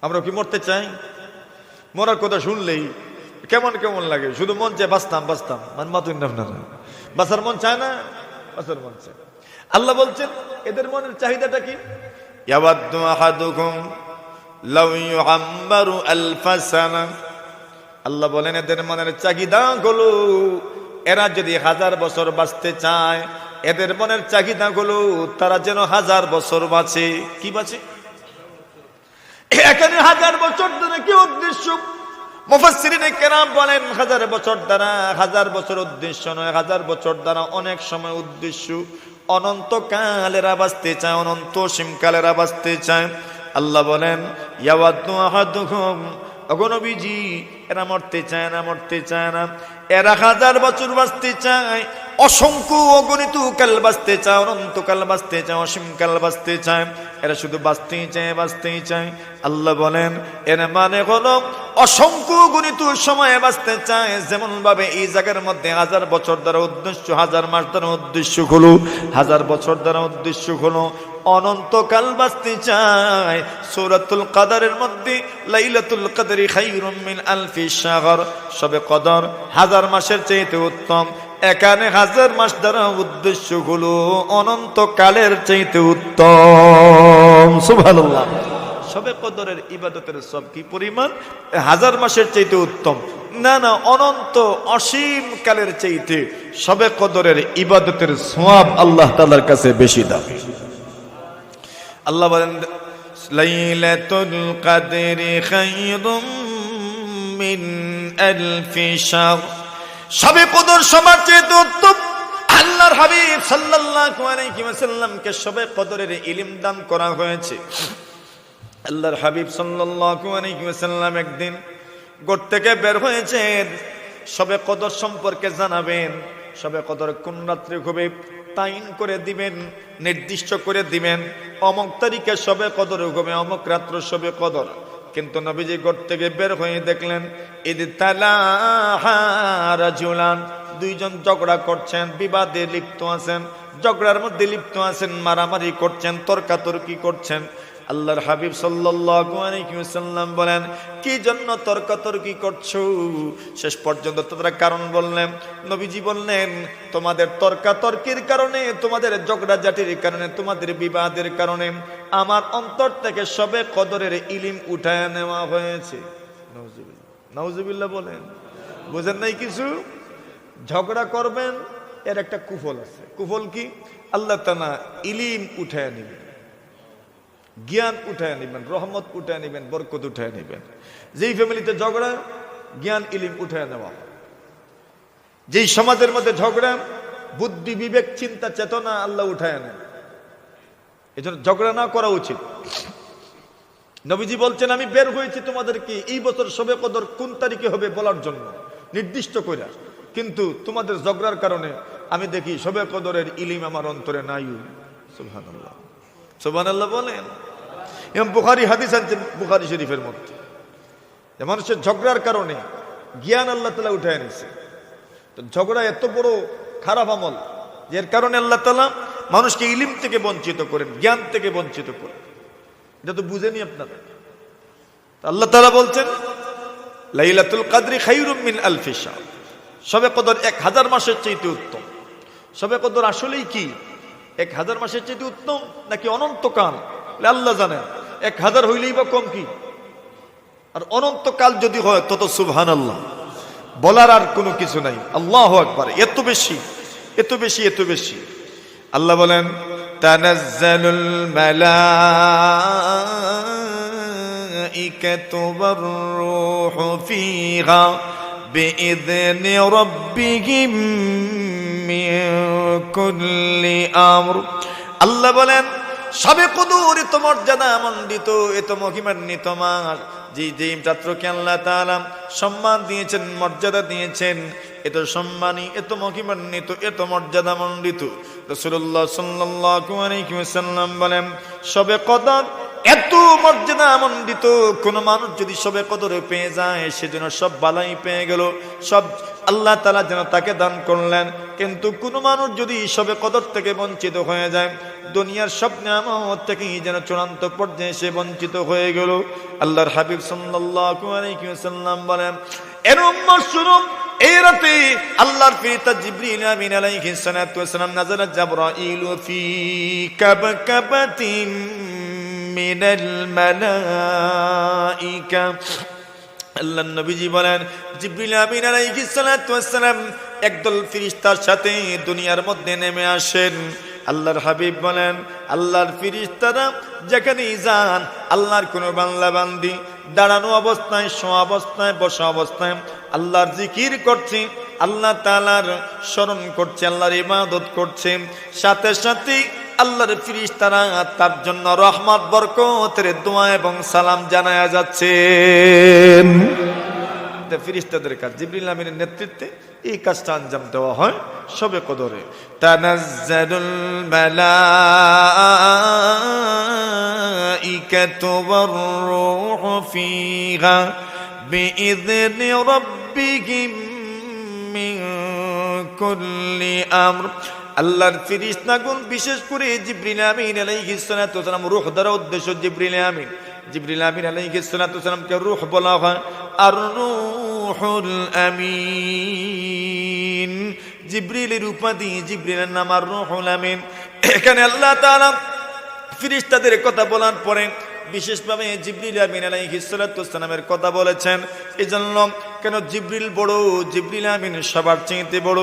আমরা কি মরতে চাই? মরার কথা শুনলেই কেমন কেমন লাগে। শুধু মন চায় বাঁচতাম মানে মাতুন না, বাঁচার মন চায় না, বাঁচার মন চায়। আল্লাহ বলছেন এদের মনের চাহিদাটা কি? ইয়াওয়াদ্দু আহাদুকুম লাউ ইউআম্মারু আলফা সানা। আল্লাহ বলেন এদের মনের চাহিদা গুলো, এরা যদি 1000 বছর বাঁচতে চায়, এদের মনের চাহিদা গুলো তারা যেন 1000 বছর বাঁচে। কি বাঁচে? এখানে 1000 বছর ধরে কি উদ্দেশ্য? মুফাসসিরিনে কেরাম বলেন 1000 বছর দ্বারা 1000 বছর উদ্দেশ্য নয়, 1000 বছর দ্বারা অনেক সময় উদ্দেশ্য। অনন্তকালেরা বাঁচতে চায়, অনন্ত সীমকালেরা বাঁচতে চায়। আল্লাহ বলেন ইয়াওয়াদু আহাদুকুম, ওগো নবীজি এরা মরতে চায় না, মরতে চায় না। এরা 1000 বছর বাঁচতে চায়, অসংখ্য অগণিত কাল বাঁচতে চায়, অনন্তকাল বাঁচতে চায়, অসীমকাল বাঁচতে চায়। এরা শুধু বাঁচতেই চায়, বাঁচতেই চায়। আল্লাহ বলেন এর মানে হলো অসংখ্য গণিত সময়ে বাঁচতে চায়। যেমন ভাবে এই জায়গার মধ্যে 1000 বছর দ্বারা উদ্দেশ্য, 1000 মাস দ্বারা উদ্দেশ্য হলো, 1000 বছর দ্বারা উদ্দেশ্য হলো অনন্তকাল বাঁচতে চায়। সূরাতুল কদরের মধ্যে লাইলাতুল কদরি খায়রুম মিন আলফি শাহর, শবে কদর 1000 মাসের চাইতে উত্তম। এখানে 1000 মাস দ্বারা উদ্দেশ্য হলো অনন্তকালের চাইতে উত্তম। সুবহানাল্লাহ। শবে কদরের ইবাদতের সব কি পরিমাণ? 1000 মাসের চাইতে উত্তম না, না, অনন্ত অসীম কালের চাইতে শবে কদরের ইবাদতের সওয়াব আল্লাহ তাআলার কাছে বেশি দাম। আল্লাহ বলেন লাইলাতুল কদরি খায়রুম মিন আলফি শাহর, শবে কদর সবার চেয়ে উত্তম। আল্লাহর হাবিব সাল্লাল্লাহু আলাইহি ওয়াসাল্লামকে শবে কদরের ইলম দান করা হয়েছে। আল্লাহর হাবিব সাল্লাল্লাহু আলাইহি ওয়াসাল্লাম একদিন ঘর থেকে বের হয়েছেন, শবে কদর সম্পর্কে জানাবেন। শবে কদর কোন রাত্রে হবে তাইন করে দিবেন, নির্দিষ্ট করে দিবেন। অমুক তারিখে শবে কদর হবে, অমুক রাত্র শবে কদর। কিন্তু নবীজি ঘর থেকে বের হয়ে দেখলেন ইদ তালাহা রাজুলান, দুইজন ঝগড়া করছেন, বিবাদে লিপ্ত আছেন, ঝগড়ার মধ্যে লিপ্ত আছেন, মারামারি করছেন, তর্কাতর্কি করছেন। আল্লাহর হাবিব সাল্লাল্লাহু আলাইহি ওয়াসাল্লাম বলেন কি জন্য তর্কাতর্কি করছো? শেষ পর্যন্ত তারা কারণ বললেন। নবীজি বললেন তোমাদের তর্কাতর্কির কারণে, তোমাদের ঝগড়াঝাটির কারণে, তোমাদের বিবাদের কারণে আমার অন্তর থেকে শবে কদরের ইলম উঠায় নেওয়া হয়েছে। নাউজুবিল্লাহ, নাউজুবিল্লাহ বলেন। বুঝেন নাই কিছু? ঝগড়া করবেন এর একটা কুফল আছে। কুফল কি? আল্লাহ তাআলা ইলম উঠায় নেবেন, জ্ঞান উঠায় নেবেন, রহমত উঠায় নেবেন, বরকত উঠায় নেবেন। যেই ফ্যামিলিতে ঝগড়া, জ্ঞান ইলম উঠায় নেওয়া। যেই সমাজের মধ্যে ঝগড়া, বুদ্ধি বিবেক চিন্তা চেতনা আল্লাহ উঠায় নেন। এই জন্য ঝগড়া না করা উচিত। নবীজি বলছেন আমি বের হয়েছি তোমাদেরকে এই বছর শবে কদর কোন তারিখে হবে বলার জন্য, নির্দিষ্ট করে। কিন্তু তোমাদের ঝগড়ার কারণে আমি দেখি শবে কদরের ইলম আমার অন্তরে নাই। সুবহানাল্লাহ, সুবহানাল্লাহ বলেন। ইমাম বুখারী হাদিস আনছেন বুখারী শরীফের মধ্যে, মানুষের ঝগড়ার কারণে জ্ঞান আল্লাহ তাআলা উঠায় নিয়েছে। তো ঝগড়া এত বড় খারাপ আমল, এর কারণে আল্লাহ তাআলা মানুষকে ইলম থেকে বঞ্চিত করেন, জ্ঞান থেকে বঞ্চিত করেন। এটা তো বুঝেনি আপনারা। আল্লাহ তাআলা বলছেন লাইলাতুল কদরি খায়রুম মিন আলফি শাহর, শবে কদর 1000 মাসের চাইতে উত্তম। শবে কদর আসলেই কি 1000 মাসের চাইতে উত্তম নাকি অনন্তকাল? আল্লাহ জানেন। 1000 হইলেই বা কম কি? আর অনন্তকাল যদি হয় তত সুবহানাল্লাহ, বলার আর কোনো কিছু নাই। আল্লাহু আকবার। এত বেশি, এত বেশি, এত বেশি। আল্লাহ বলেন তানাজ্জালুল মালাইকাতু ওয়ার রূহু ফীহা বিইذনি রাব্বিহিম মিন কুল্লি আমর। আল্লাহ বলেন শবে কদর এত মর্যাদা মণ্ডিত, এত মহিমান্বিত মাস, যে রাত্রকে আল্লাহ তাআলা সম্মান দিয়েছেন, মর্যাদা দিয়েছেন, এত সম্মানী, এত মহিমান্বিত, এত মর্যাদা মণ্ডিত। রাসূলুল্লাহ সাল্লাল্লাহু আলাইহি ওয়াসাল্লাম বলেন শবে কদর এত মর্যাদা মণ্ডিত, কোন মানুষ যদি শবে কদরে পেয়ে যায় সেজন্য সব বালাই পেয়ে গেল, সব আল্লাহ তাআলা যেন তাকে দান করলেন। কিন্তু কোন মানুষ যদি শবে কদর থেকে বঞ্চিত হয়ে যায়, দুনিয়ার সব নিয়ামত থেকে যেন চূড়ান্ত পর্যায়ে সে বঞ্চিত হয়ে গেল। আল্লাহর হাবিব সাল্লাল্লাহু আলাইহি ওয়াসাল্লাম বলেন এর উম্মত শুনো, এই রাতে আল্লাহর ফেরেশতা জিবরিল আমিন আলাইহিস সালাতু ওয়াস সালাম নাযালা জাবরাইল ফি কাবকাবাতিন মিনাল মালাইকা। আল্লাহ নবীজি বলেন জিবরিল আমিন আলাইহিস সালাতু ওয়াস সালাম একদল ফেরেশতার সাথে দুনিয়ার মধ্যে নেমে আসেন। আল্লাহর হাবিব বলেন আল্লাহর ফেরেশতারা যেখানেই যান, আল্লাহর কোন বান্দা বান্দি দাঁড়ানো অবস্থায়, শোয়া অবস্থায়, বসা অবস্থায় আল্লাহর জিকির করছে, আল্লাহ তাআলার স্মরণ করছে, আল্লাহর ইবাদত করছে, সাথে সাথে আল্লাহর ফেরেশতারা তার জন্য রহমত বরকতের দোয়া এবং সালাম জানায়া যাচ্ছে। ফেরেশতাদের কাজ, জিবরিল আমিনের নেতৃত্বে এই কাজটা আঞ্জাম দেওয়া হয় শবে কদরে। তানাজ্জালুল মালাইকাতু ওয়ার রূহু ফীহা বিইذনি রাব্বিহিম মিন কুল্লি আমর। আল্লাহর ফেরেশতাগণ বিশেষ করে জিবরিল আমিন আলাইহিস সালাতু ওয়াস সালাম, রূহ দ্বারা উদ্দেশ্য জিবরিল আমিন। জিবরিল আমিন আলাইহিস সালাতু ওয়াস সালামকে রূহ বলা হয়, আর রূহুল আমিন। জিবরিলের উপাধি, জিবরিলের নাম আর রূহুল আমিন। এখানে আল্লাহ তাআলা ফেরেশতাদের কথা বলার পরে বিশেষভাবে জিবরিল আমিন আলাইহিস সালাতু ওয়াস সালামের কথা বলেছেন। এজন্য কেন জিবরিল বড়, জিবরিল আমিন সবার চাইতে বড়,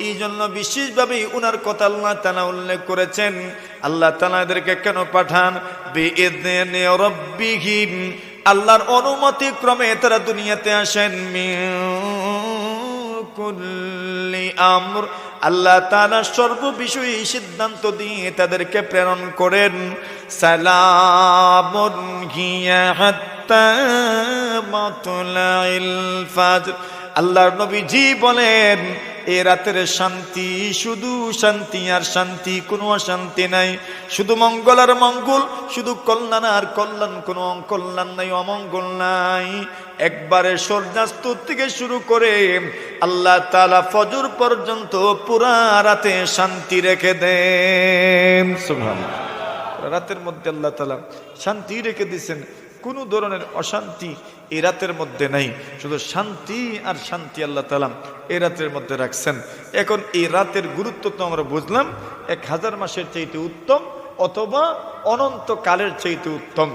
এই জন্য বিশেষভাবে উনার কথা আল্লাহ তাআলা উল্লেখ করেছেন। আল্লাহ তাআলা এদেরকে কেন পাঠান? বিইذনি রাব্বিহিম, আল্লাহর অনুমতি ক্রমে তারা দুনিয়াতে আসেন। মিন কুল্লি আমর, আল্লাহ তাআলা সর্ব বিষয়ে সিদ্ধান্ত দিয়ে তাদেরকে প্রেরণ করেন। সালামুন হিয়া হাত্তা মাতলাইল ফাজর। আল্লাহর নবীজি বলেন এ রাতের শান্তি শুধু শান্তি আর শান্তি, কোনো অশান্তি নাই। শুধু মঙ্গল আর মঙ্গল, শুধু কল্যাণ আর কল্যাণ, কোনো অকল্যাণ নাই, অমঙ্গল নাই। একবারে সূর্যাস্ত থেকে শুরু করে আল্লাহ তাআলা ফজর পর্যন্ত পুরা রাতে শান্তি রেখে দেন। সুবহানাল্লাহ, রাতের মধ্যে আল্লাহ তাআলা শান্তি রেখে দিয়েছেন, কোনো ধরনের অশান্তি এই রাতের মধ্যে নাই, শুধু শান্তি আর শান্তি আল্লাহ তাআলা এই রাতের মধ্যে রাখছেন। এখন এই রাতের গুরুত্ব তো আমরা বুঝলাম, 1000 মাসের চাইতে উত্তম অথবা অনন্ত কালের চাইতে উত্তম,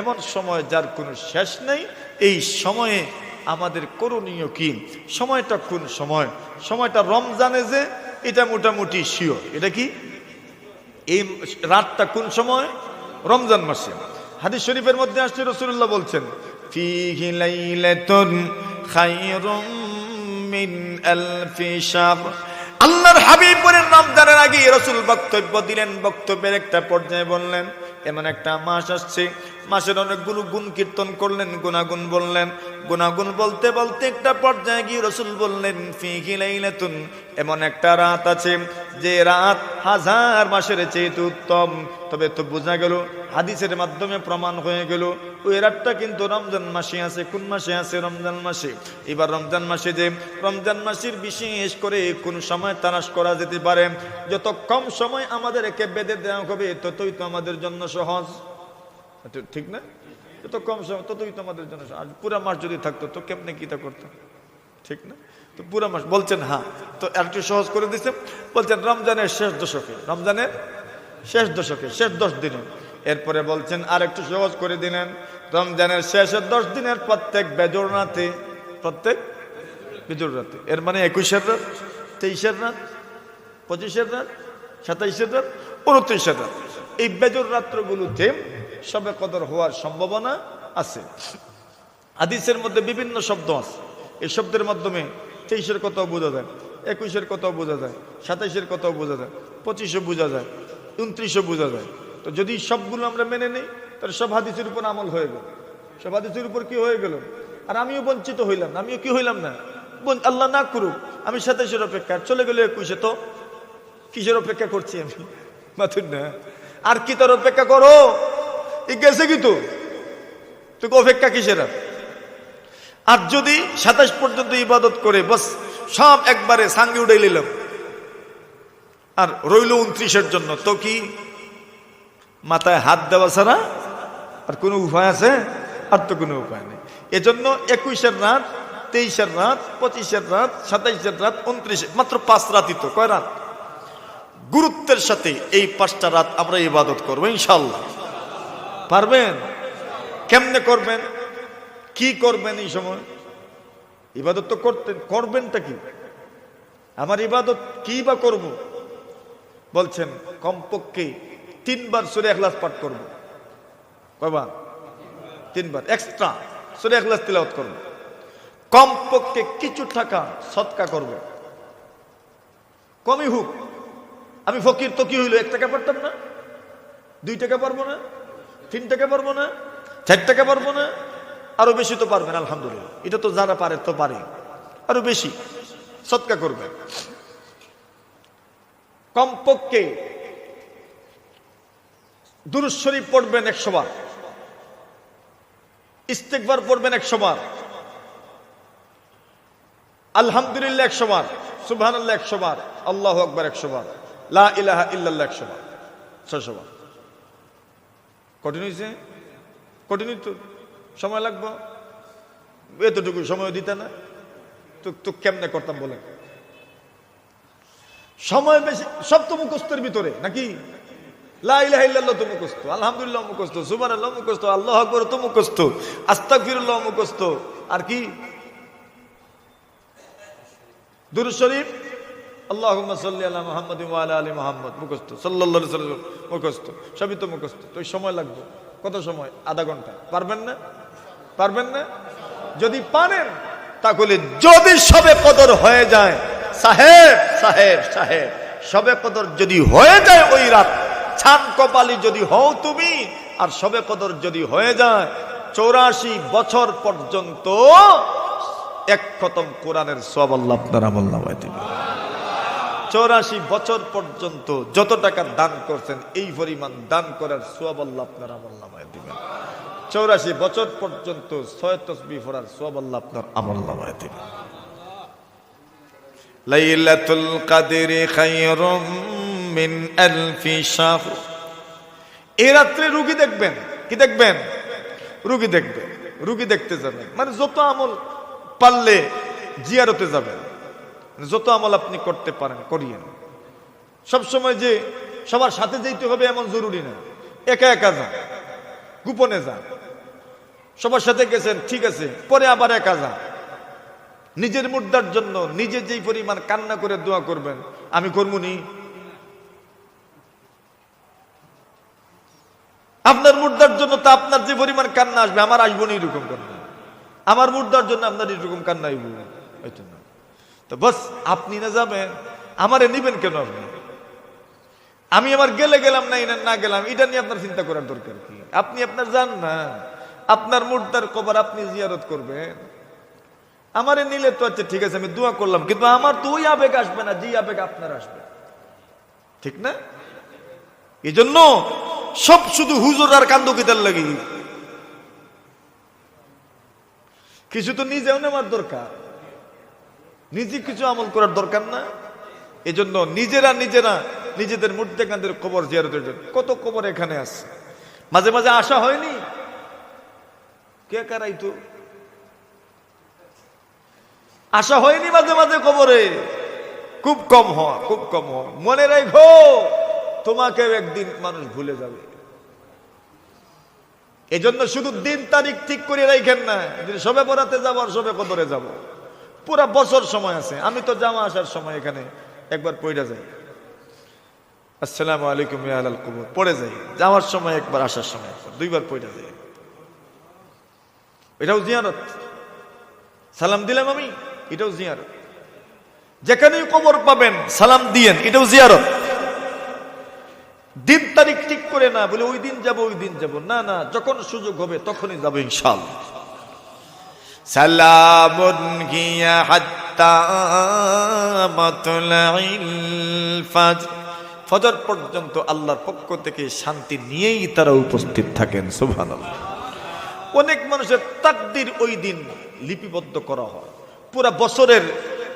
এমন সময় যার কোনো শেষ নেই। এই সময়ে আমাদের করণীয় কি? সময়টা কোন সময়? সময়টা রমজানে, যে এটা মোটামুটি শিওর। এটা কি এই রাতটা কোন সময়? রমজান মাসে। হাদিস শরীফের মধ্যে আসছে, রাসূলুল্লাহ বলছেন ফীহি লাইলাতুন খায়রুম মিন আলফি শাহর। আল্লাহর হাবিব বলেন রমজানের আগে রাসূল বক্তব্য দিলেন, বক্তব্যের একটা পর্যায়ে বললেন এমন একটা মাস আসছে, মাসের অনেকগুলো গুণ কীর্তন করলেন, গুণাগুণ বললেন। গুণাগুণ বলতে বলতে একটা পর্যায়ে গিয়ে রাসূল বললেন ফীহি লাইলাতুন, এমন একটা রাত আছে যে রাত 1000 মাসের চেয়ে উত্তম। তবে তো বোঝা গেল, হাদিসের মাধ্যমে প্রমাণ হয়ে গেল ওই রাতটা কিন্তু রমজান মাসে আছে। কোন মাসে আছে? রমজান মাসে। এবার রমজান মাসে, যে রমজান মাসের বিশেষ করে কোন সময় তালাশ করা যেতে পারে, যত কম সময় আমাদেরকে বেঁধে দেওয়া হবে ততই তো আমাদের জন্য সহজ, ঠিক না? যত কম সময় ততই তো আমাদের জন্য। আর পুরা মাস যদি থাকতো তো কেমনে কিটা করতাম, ঠিক না? তো পুরা মাস বলছেন, হ্যাঁ তো একটু সহজ করে দিচ্ছে, বলছেন রমজানের শেষ দশকে, রমজানের শেষ দশকে, শেষ 10 দিনে। এরপরে বলছেন আর একটু সহজ করে দিলেন, রমজানের শেষের 10 দিনের প্রত্যেক বেজর রাতে, প্রত্যেক বেজর রাতে। এর মানে 21-এর রাত, 23-এর রাত, 25-এর রাত, 27-এর রাত, 29-এর রাত, এই বেজর রাত্রগুলোতে শবে কদর হওয়ার সম্ভাবনা আছে। হাদিসের মধ্যে বিভিন্ন শব্দ আছে, এই শব্দের মাধ্যমে 23-এর কথাও বোঝা যায়, 21-এর কথাও বোঝা যায়, 27-এর কথাও বোঝা যায়, 25-ও বোঝা যায়, 29-ও বোঝা যায়। তো যদি সবগুলো আমরা মেনে নিই তাহলে সব হাদিসের উপর আমল হয়ে গেল, সব হাদিসের উপর কি হয়ে গেল। আর আমিও বঞ্চিত হইলাম না, আমিও কি হইলাম না, আল্লাহ না করুক আমি 27-এর অপেক্ষা, চলে গেল 21-এ, তো কিসের অপেক্ষা করছি আমি? মাথুর না, আর কি তার অপেক্ষা করো, গেছে কি তো তোকে অপেক্ষা কিসের? আর যদি 27 পর্যন্ত ইবাদত করে বাস সব একবারে সাঙ্গে উড়ে নিলাম আর রইল 29-এর জন্য, তো কি মাথায় হাত দেওয়া ছাড়া আর কোনো উপায় আছে? আর তো কোনো উপায় নেই। এজন্য 21-এর রাত, 23-এর রাত, 25-এর রাত, 27-এর রাত, 29, মাত্র 5 রাতই তো। কয় রাত? গুরুত্বের সাথে এই 5টা রাত আমরা ইবাদত করবো ইনশাআল্লাহ। পারবেন? কেমনে করবেন? কি করবেন এই সময়? ইবাদত তো করবেনটা কি? আমার ইবাদত কি বা করব? বলছেন কমপক্ষে 3 বার সূরা ইখলাস পাঠ করব। কয়বার? 3 বার এক্সট্রা সূরা ইখলাস তিলাওয়াত করব। কমপক্ষে কিছু টাকা সদকা করব, কমই হোক। আমি ফকির তো কি হইলো, 1 টাকা পারতাম না? 2 টাকা পারবো না? 3 টাকা পারবো না? 4 টাকা পারবো না? আরো বেশি তো পারবেন আলহামদুলিল্লাহ। এটা তো যারা পারে তো পারে, আরো বেশি সদকা করবেন। কমপক্ষে দুরূদ শরীফ পড়বেন 100 বার, ইস্তেগফার পড়বেন 100 বার, আলহামদুলিল্লাহ 100 বার, সুবহানাল্লাহ 100 বার, আল্লাহু আকবার 100 বার, লা ইলাহা ইল্লাল্লাহ 100 বার, 600 বার। কঠিন হয়েছে? কঠিন তো সময় লাগবে, এতটুকু সময় দিতে না তো কেমনে করতাম বলেন? সময় বেশি, সব তো মুখস্থের ভিতরে নাকি? লা ইলাহা ইল্লাল্লাহ তো মুখস্থ, আলহামদুলিল্লাহ মুখস্থ, সুবহানাল্লাহ মুখস্থ, আল্লাহু আকবার তো মুখস্থ, আস্তাগফিরুল্লাহ মুখস্থ, আর কি দুরূদ শরীফ আল্লাহুম্মা সাল্লি আলা মুহাম্মাদিন ওয়া আলা আলি মুহাম্মাদ মুখস্থ, সাল্লাল্লাহু আলাইহি ওয়াসাল্লাম মুখস্থ, সবই তো মুখস্থ। তো সময় লাগবে কত সময়? আধা ঘন্টা। পারবেন না? পারবেন না? যদি পারেন তাহলে যদি শবে কদর হয়ে যায়, সাহেব সাহেব সাহেব, শবে কদর যদি হয়ে যায় ওই রাত, ছান কপালি যদি হও তুমি, আর শবে কদর যদি হয়ে যায় 84 বছর পর্যন্ত 1 খতম কোরআনের সওয়াব আল্লাহ আপনার আমলনামায় দিবেন। 84 বছর পর্যন্ত যত টাকা দান করছেন এই পরিমাণ দান করার সওয়াব আল্লাহ আপনার আমলনামায় দিবেন। 84 বছর পর্যন্ত 6 তাসবিহ পড়ার সওয়াব আল্লাহ আপনার আমলনামায় দিবেন। লাইলাতুল কদরি খায়রুম মিন আলফি শাহর। এই রাত্রে রোগী দেখবেন। কি দেখবেন? রোগী দেখবেন। রোগী দেখতে যাবেন মানে যত আমল পারলে জিয়ারতে যাবেন, যত আমল আপনি করতে পারেন করিয়েন। সবসময় যে সবার সাথে যেতে হবে এমন জরুরি না, একা একা যান, গোপনে যান। সবার সাথে গেছেন ঠিক আছে, পরে আবার একা যান। নিজের মুর্দার জন্য নিজে যেই পরিমাণ কান্না করে দোয়া করবেন, আমি করবনি। আপনার মুর্দার জন্য তো আপনার যে পরিমাণ কান্না আসবে আমার আসবো না এরকম কান্না। আমার মুর্দার জন্য আপনার এরকম কান্না আইব না। তো বস আপনি না যাবেন, আমারে নিবেন কেন আপনি? আমি আমার গেলাম না গেলাম এটা নিয়ে আপনার চিন্তা করার দরকার কি? আপনি আপনার যান না, আপনার মুর্দার কবর আপনি জিয়ারত করবেন। আমারে নিলে তো আচ্ছা ঠিক আছে আমি দোয়া করলাম, কিন্তু আমার তো ওই আবেগ আসবে না যে আবেগ আপনার আসবে, ঠিক না? এই জন্য সব শুধু হুজুর আর কান্দকিতার লাগি, কিছু তো নিজেও নেওয়ার দরকার, নিজে কিছু আমল করার দরকার না? এজন্য নিজেরা নিজেদের মুর্দাকানদের কবর জিয়ারতের জন্য কত কবর এখানে আছে, মাঝে মাঝে আসা হয়নি? কে কারাই তো আসা হয়নি মাঝে মাঝে কবরে? খুব কম হয়, খুব কম হয়। মনে রাখো তোমাকে একদিন মানুষ ভুলে যাবে। এই জন্য শুধু দিন তারিখ ঠিক করে রাখেন না, সবে বরাতে যাবো আর সবে কদরে যাব, পুরা বছর সময় আছে। আমি তো জামা আসার সময় এখানে একবার পড়ে যাই, আসসালামু আলাইকুম ইয়া আহলাল কুবুর পড়ে যাই, যাওয়ার সময় একবার, আসার সময় একবার, 2 বার পড়ে যাই। এটাও জিয়ারত। সালাম দিলাম আমি, এটাও জিয়ারত। যেখানেই কবর পাবেন সালাম দিয়েন, এটাও জিয়ারত। দিন তারিখ ঠিক করে না বলে ওই দিন যাব, না না, যখন সুযোগ হবে তখনই যাব ইনশাআল্লাহ। সালামুন হিয়া হাত্তা মাতলাইল ফজর, ফজর পর্যন্ত আল্লাহর পক্ষ থেকে শান্তি নিয়েই তারা উপস্থিত থাকেন। সুবহানাল্লাহ। অনেক মানুষের তাকদীর ওই দিন লিপিবদ্ধ করা হয়। পুরা বছরের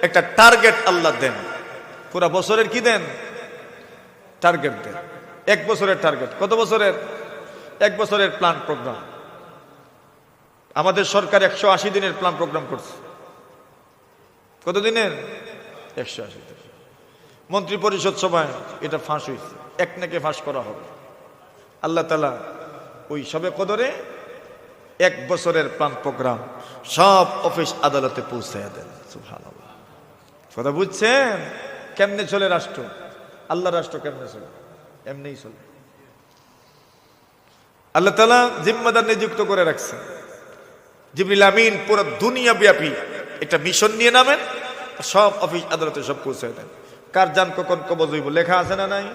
একটা টার্গেট আল্লাহ দেন। পুরা বছরের কি দেন? টার্গেট দেন। 1 বছরের টার্গেট। কত বছরের? 1 বছরের প্ল্যান প্রোগ্রাম। আমাদের সরকার 180 দিনের প্ল্যান প্রোগ্রাম করছে। কত দিনের? 180 দিন। মন্ত্রী পরিষদ সভায় এটা ফাঁস হয়েছে, এক নাকে ফাঁস করা হবে। আল্লাহ তাআলা ওই সবে কদরে 1 বছরের প্ল্যান প্রোগ্রাম সব অফিস আদালতে পৌঁছাইয়া দেন। সুবহানাল্লাহ। কথা বুঝছেন? কেমনে চলে রাষ্ট্র? আল্লাহ রাষ্ট্র কেমনে চলে? এমনিই চলে। আল্লাহ তাআলা জিম্মাদার নিযুক্ত করে রাখছেন। জিবরিল আমিন পুরো দুনিয়া ব্যাপী একটা মিশন নিয়ে নামেন, সব অফিস আদালতে সব পৌঁছায় দেন। কার জান কখন কবজ হইব লেখা আছে না নাই?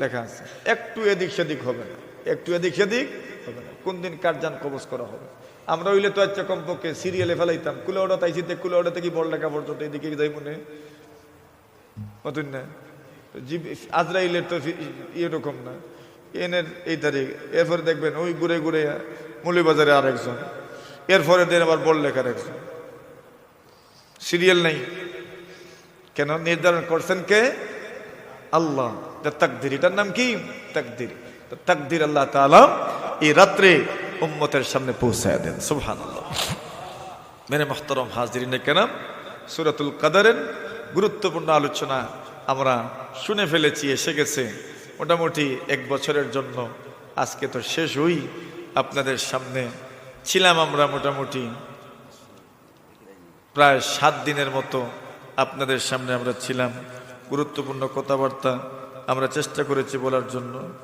লেখা আছে। একটু এদিক সেদিক হবে না, একটু এদিক সেদিক হবে না। কোন দিন কার জান কবজ করা হবে? আমরা হইলে তো আচ্ছা কমপক্ষে সিরিয়ালে ফেলাইতাম, কুলে ওটা তাইছি, কুলে ওটা থেকে বড় লেখা পর্যন্ত এদিকে যাই মনে অতুন না। আজরাইলের তো এরকম না, এনের এই তারিখ, এরপরে দেখবেন ওই ঘুরে ঘুরে মৌলভীবাজারে আরেকজন, এরপরে দেন আবার বড় লেখার একজন। সিরিয়াল নাই কেন? নির্ধারণ করছেন কে? আল্লাহ। তাকদির, এটার নাম কি? তাকদির। তাকদির আল্লাহ তাআলা এই রাত্রে উম্মতের সামনে পৌঁছায় দেন। সুবহানাল্লাহ। মেরে মুহতারাম হাজিরিনে কেরাম, সূরাতুল কদরের গুরুত্বপূর্ণ আলোচনা আমরা শুনে ফেলেছি, এসে গেছে মোটামুটি 1 বছরের জন্য। আজকে তো শেষ হই, আপনাদের সামনে ছিলাম আমরা মোটামুটি প্রায় 7 দিনের মতো আপনাদের সামনে আমরা ছিলাম। গুরুত্বপূর্ণ কথাবার্তা আমরা চেষ্টা করেছি বলার জন্য।